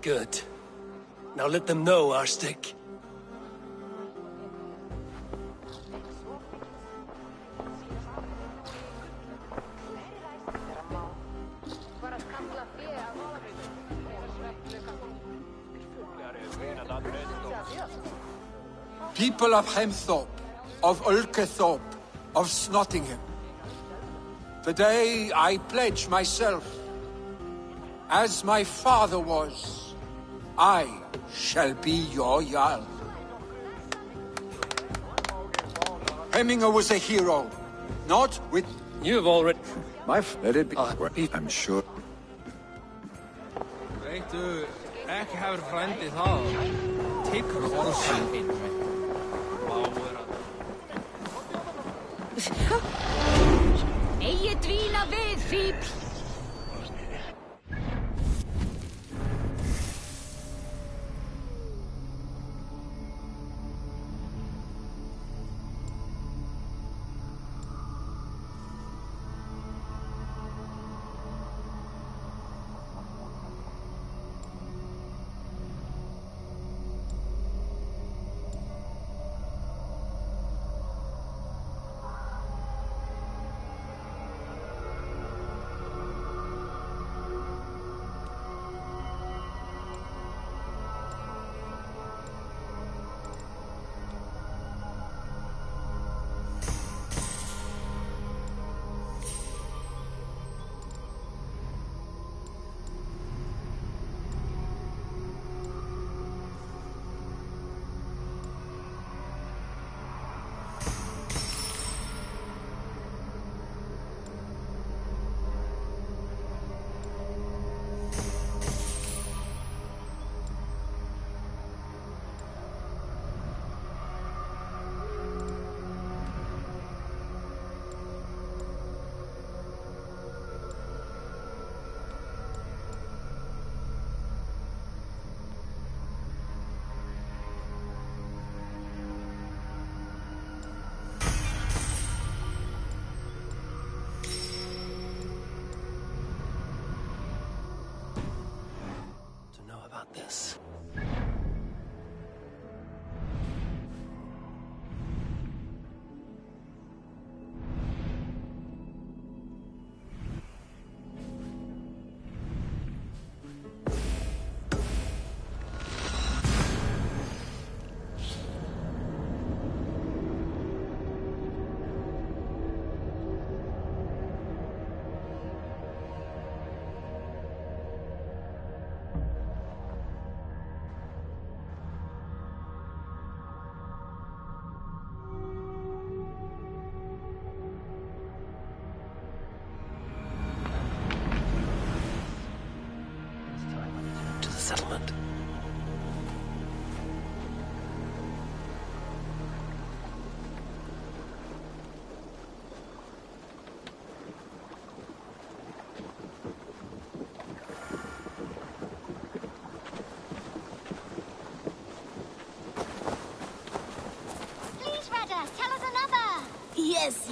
Good. Now let them know our stick. People of Hemthorpe, of Ulkethorpe, of Snottingham. Today I pledge myself, as my father was, I shall be your Jarl. Hemminger was a hero, not with... You've already... Let it be. I'm sure. Veitu, ekki hefur frændi það. Tekur orðsinn inn. Eigi dvína við, fíbl!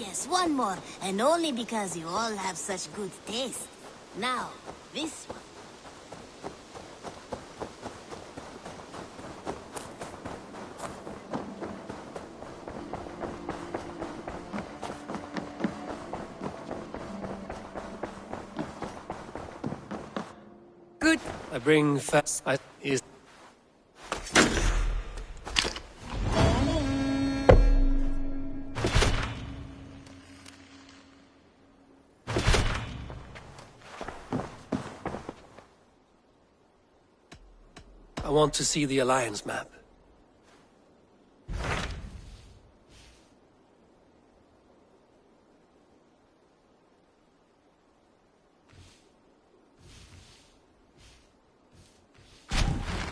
Yes, one more. And only because you all have such good taste. Now, this one. Good. I bring fast. Is. I want to see the Alliance map.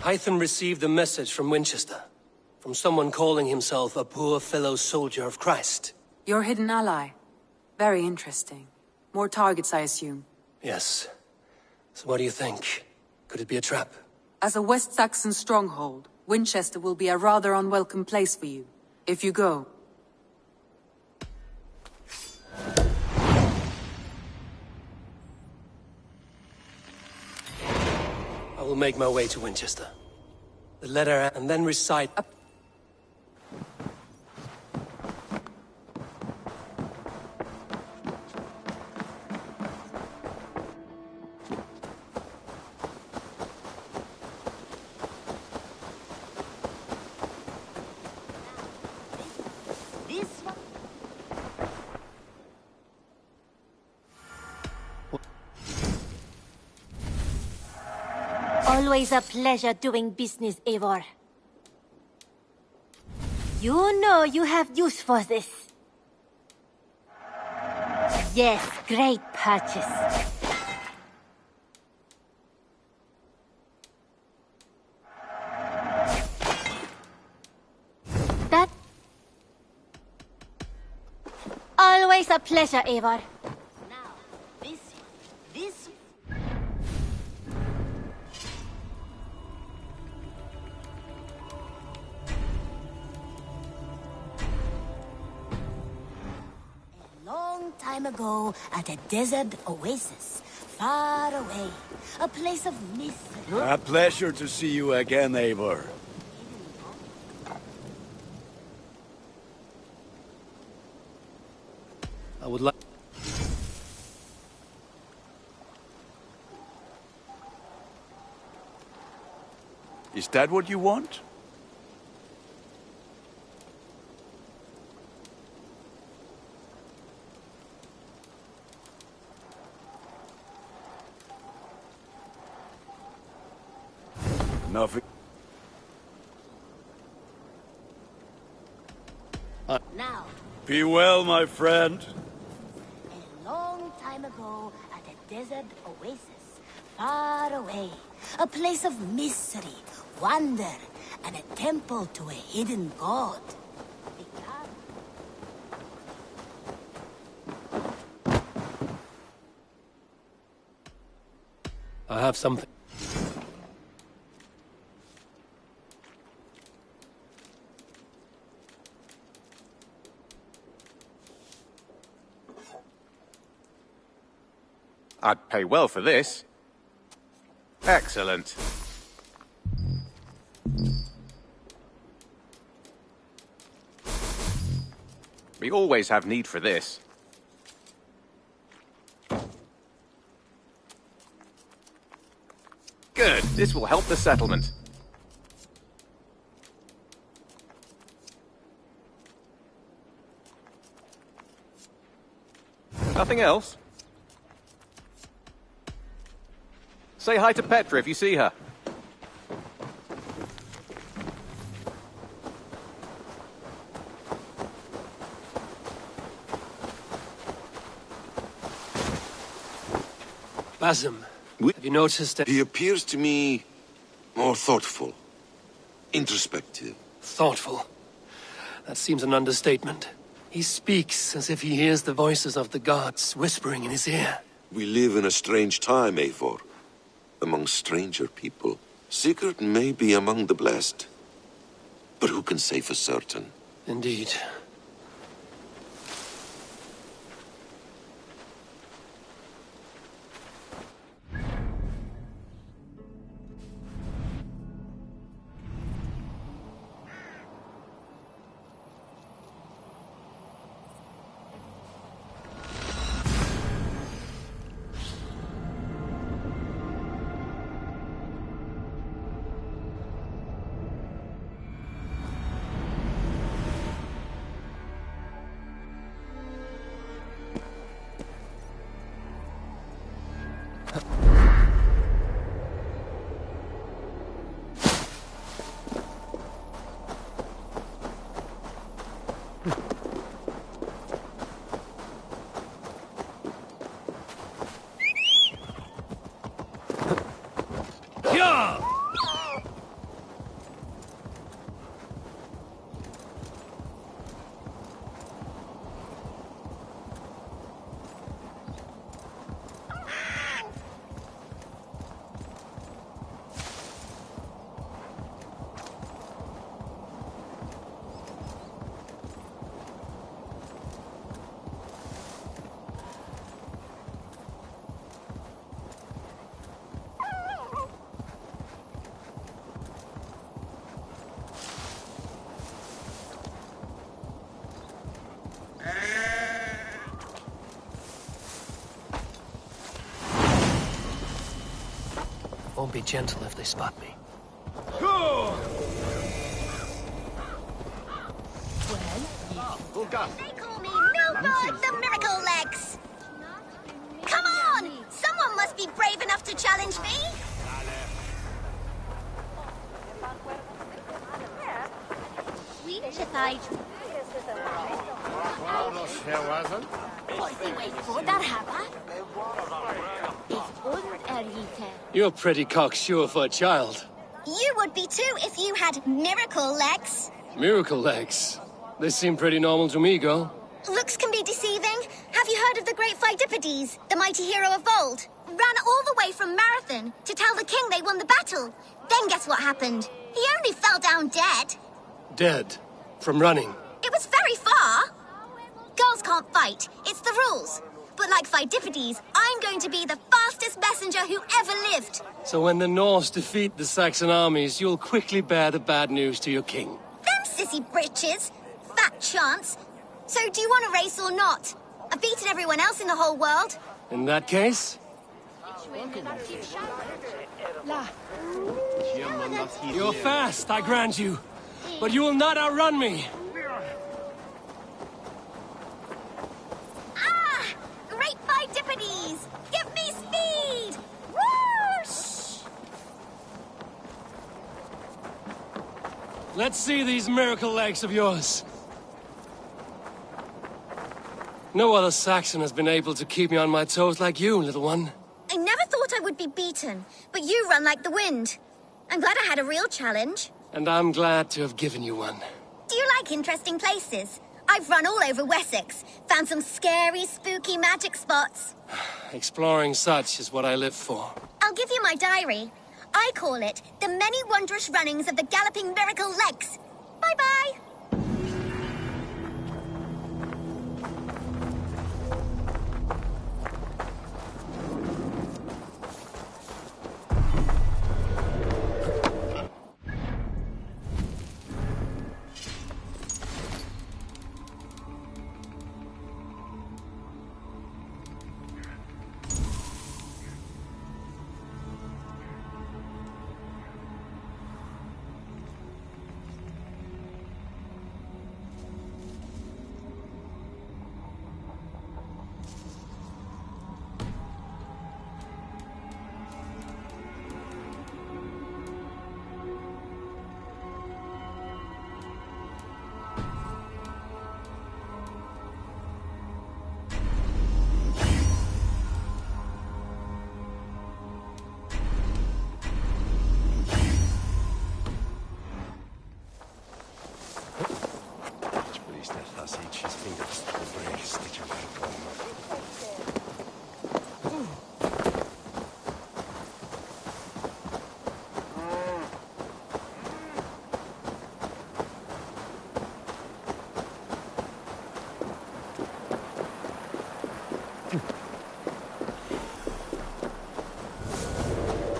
Hytham received a message from Winchester. From someone calling himself a poor fellow soldier of Christ. Your hidden ally. Very interesting. More targets, I assume. Yes. So what do you think? Could it be a trap? As a West Saxon stronghold, Winchester will be a rather unwelcome place for you. If you go. I will make my way to Winchester. The letter and then recite... Always a pleasure doing business, Eivor. You know you have use for this. Yes, great purchase. That... Always a pleasure, Eivor. Now, this... Long time ago, at a desert oasis, far away, a place of mystery. A pleasure to see you again, Eivor. I would like... Is that what you want? Nothing. Now, Be well, my friend. a long time ago, at a desert oasis, far away, a place of mystery, wonder, and a temple to a hidden god. I have something. I'd pay well for this. Excellent. We always have need for this. Good. This will help the settlement. Nothing else? Say hi to Petra if you see her. Basim, have you noticed that... He appears to me more thoughtful, introspective. Thoughtful? That seems an understatement. He speaks as if he hears the voices of the gods whispering in his ear. We live in a strange time, Eivor. Among stranger people. Sigurd may be among the blessed. But who can say for certain? Indeed. Won't be gentle if they spot me. They call me Milford the Miracle Legs. Come on! Someone must be brave enough to challenge me. You're pretty cocksure for a child. You would be too if you had miracle legs. Miracle legs. They seem pretty normal to me, girl. Looks can be deceiving. Have you heard of the great Pheidippides, the mighty hero of old? Ran all the way from Marathon to tell the king they won the battle. Then guess what happened? He only fell down dead. Dead. From running. It was very far. Girls can't fight. It's the rules. But like Pheidippides, I'm going to be the fastest messenger who ever lived. So when the Norse defeat the Saxon armies, you'll quickly bear the bad news to your king. Them sissy britches. Fat chance. So do you want a race or not? I've beaten everyone else in the whole world. In that case... You're fast, I grant you. But you will not outrun me. Ah! Great Pheidippides! Give me speed! Whoosh! Let's see these miracle legs of yours. No other Saxon has been able to keep me on my toes like you, little one. I never thought I would be beaten, but you run like the wind. I'm glad I had a real challenge. And I'm glad to have given you one. Do you like interesting places? I've run all over Wessex, found some scary, spooky magic spots. Exploring such is what I live for. I'll give you my diary. I call it The Many Wondrous Runnings of the Galloping Miracle Legs. Bye-bye.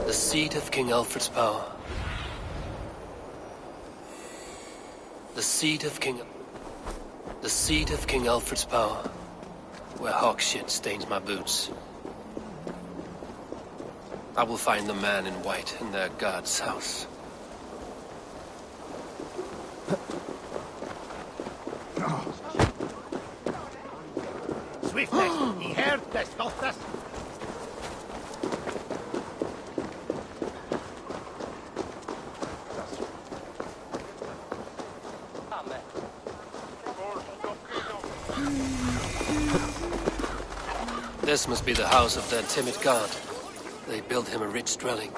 The seat of King Alfred's power. The seat of King Alfred's power. Where hawk shit stains my boots. I will find the man in white in their god's house. Swiftness, he heard the Stoltas. This must be the house of their timid god. They built him a rich dwelling.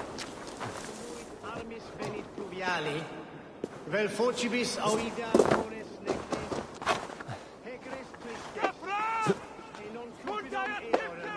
Armis venit pluviali, vel focibis auida ores nectes, hecres tristes, e non cupidum eorem.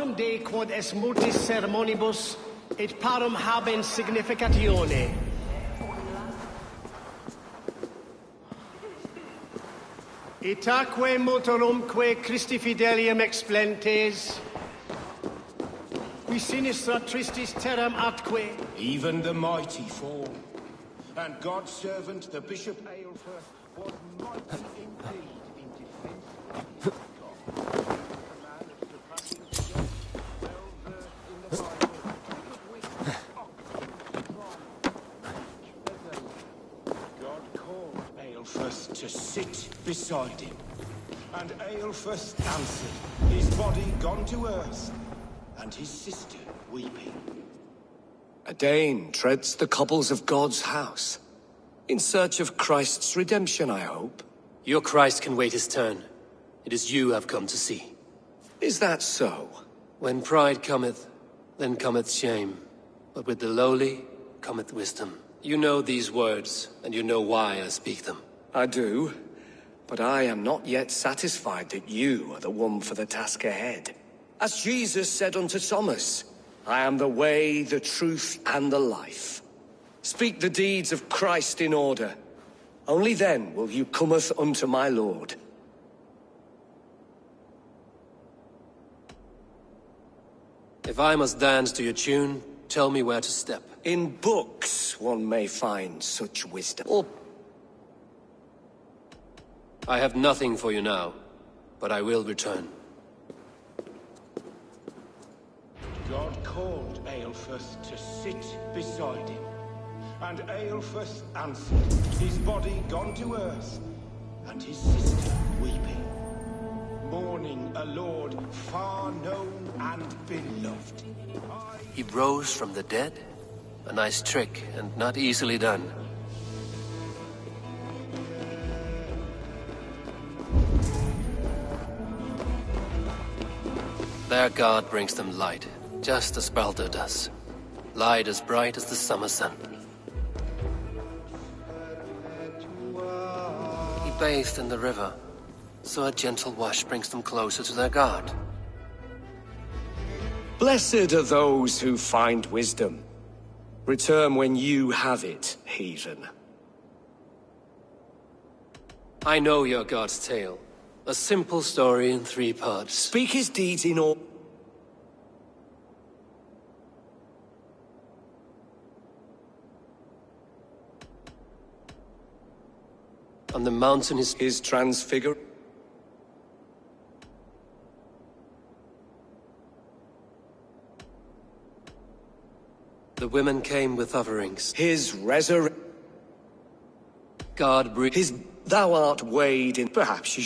Autem de quod es multis sermonibus, et parum habens significatione. Itaque multorumque Christi fidelium explentes, qui sinistra tristis terram atque. Even the mighty fall. And God's servant, the Bishop Aelfer, was mighty indeed in defense of his God. A man of surpassing strength, well-versed in the Bible, of which God called Aelfer to sit beside him. And Aelfer answered, his body gone to earth, and his sister weeping. A Dane treads the cobbles of God's house. In search of Christ's redemption, I hope. Your Christ can wait his turn. It is you I've come to see. Is that so? When pride cometh, then cometh shame. But with the lowly cometh wisdom. You know these words, and you know why I speak them. I do, but I am not yet satisfied that you are the one for the task ahead. As Jesus said unto Thomas, I am the way, the truth, and the life. Speak the deeds of Christ in order. Only then will you cometh unto my Lord. If I must dance to your tune, tell me where to step. In books one may find such wisdom. I have nothing for you now, but I will return. God called Aelfer to sit beside him. And Aelfer answered, his body gone to earth, and his sister weeping, mourning a lord far known and beloved. He rose from the dead? A nice trick, and not easily done. Their God brings them light, just as Baldur does. Light as bright as the summer sun. He bathed in the river, so a gentle wash brings them closer to their God. Blessed are those who find wisdom. Return when you have it, heathen. I know your God's tale. A simple story in 3 parts. Speak his deeds in all... On the mountain his transfigure... The women came with offerings. His resurrection... God breathed... His... Thou art weighed in... Perhaps you...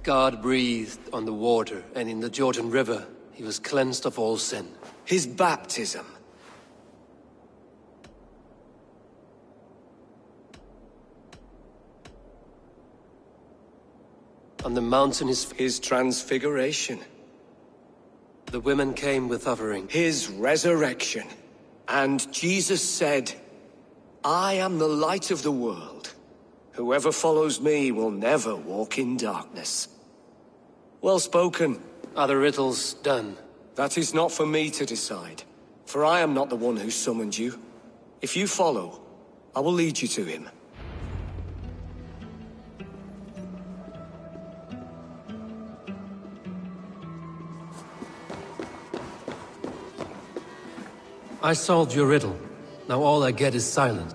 God breathed on the water, and in the Jordan River, he was cleansed of all sin. His baptism. On the mountain, his transfiguration. The women came with offering. His resurrection. And Jesus said, I am the light of the world. Whoever follows me will never walk in darkness. Well spoken. Are the riddles done? That is not for me to decide, for I am not the one who summoned you. If you follow, I will lead you to him. I solved your riddle. Now all I get is silence.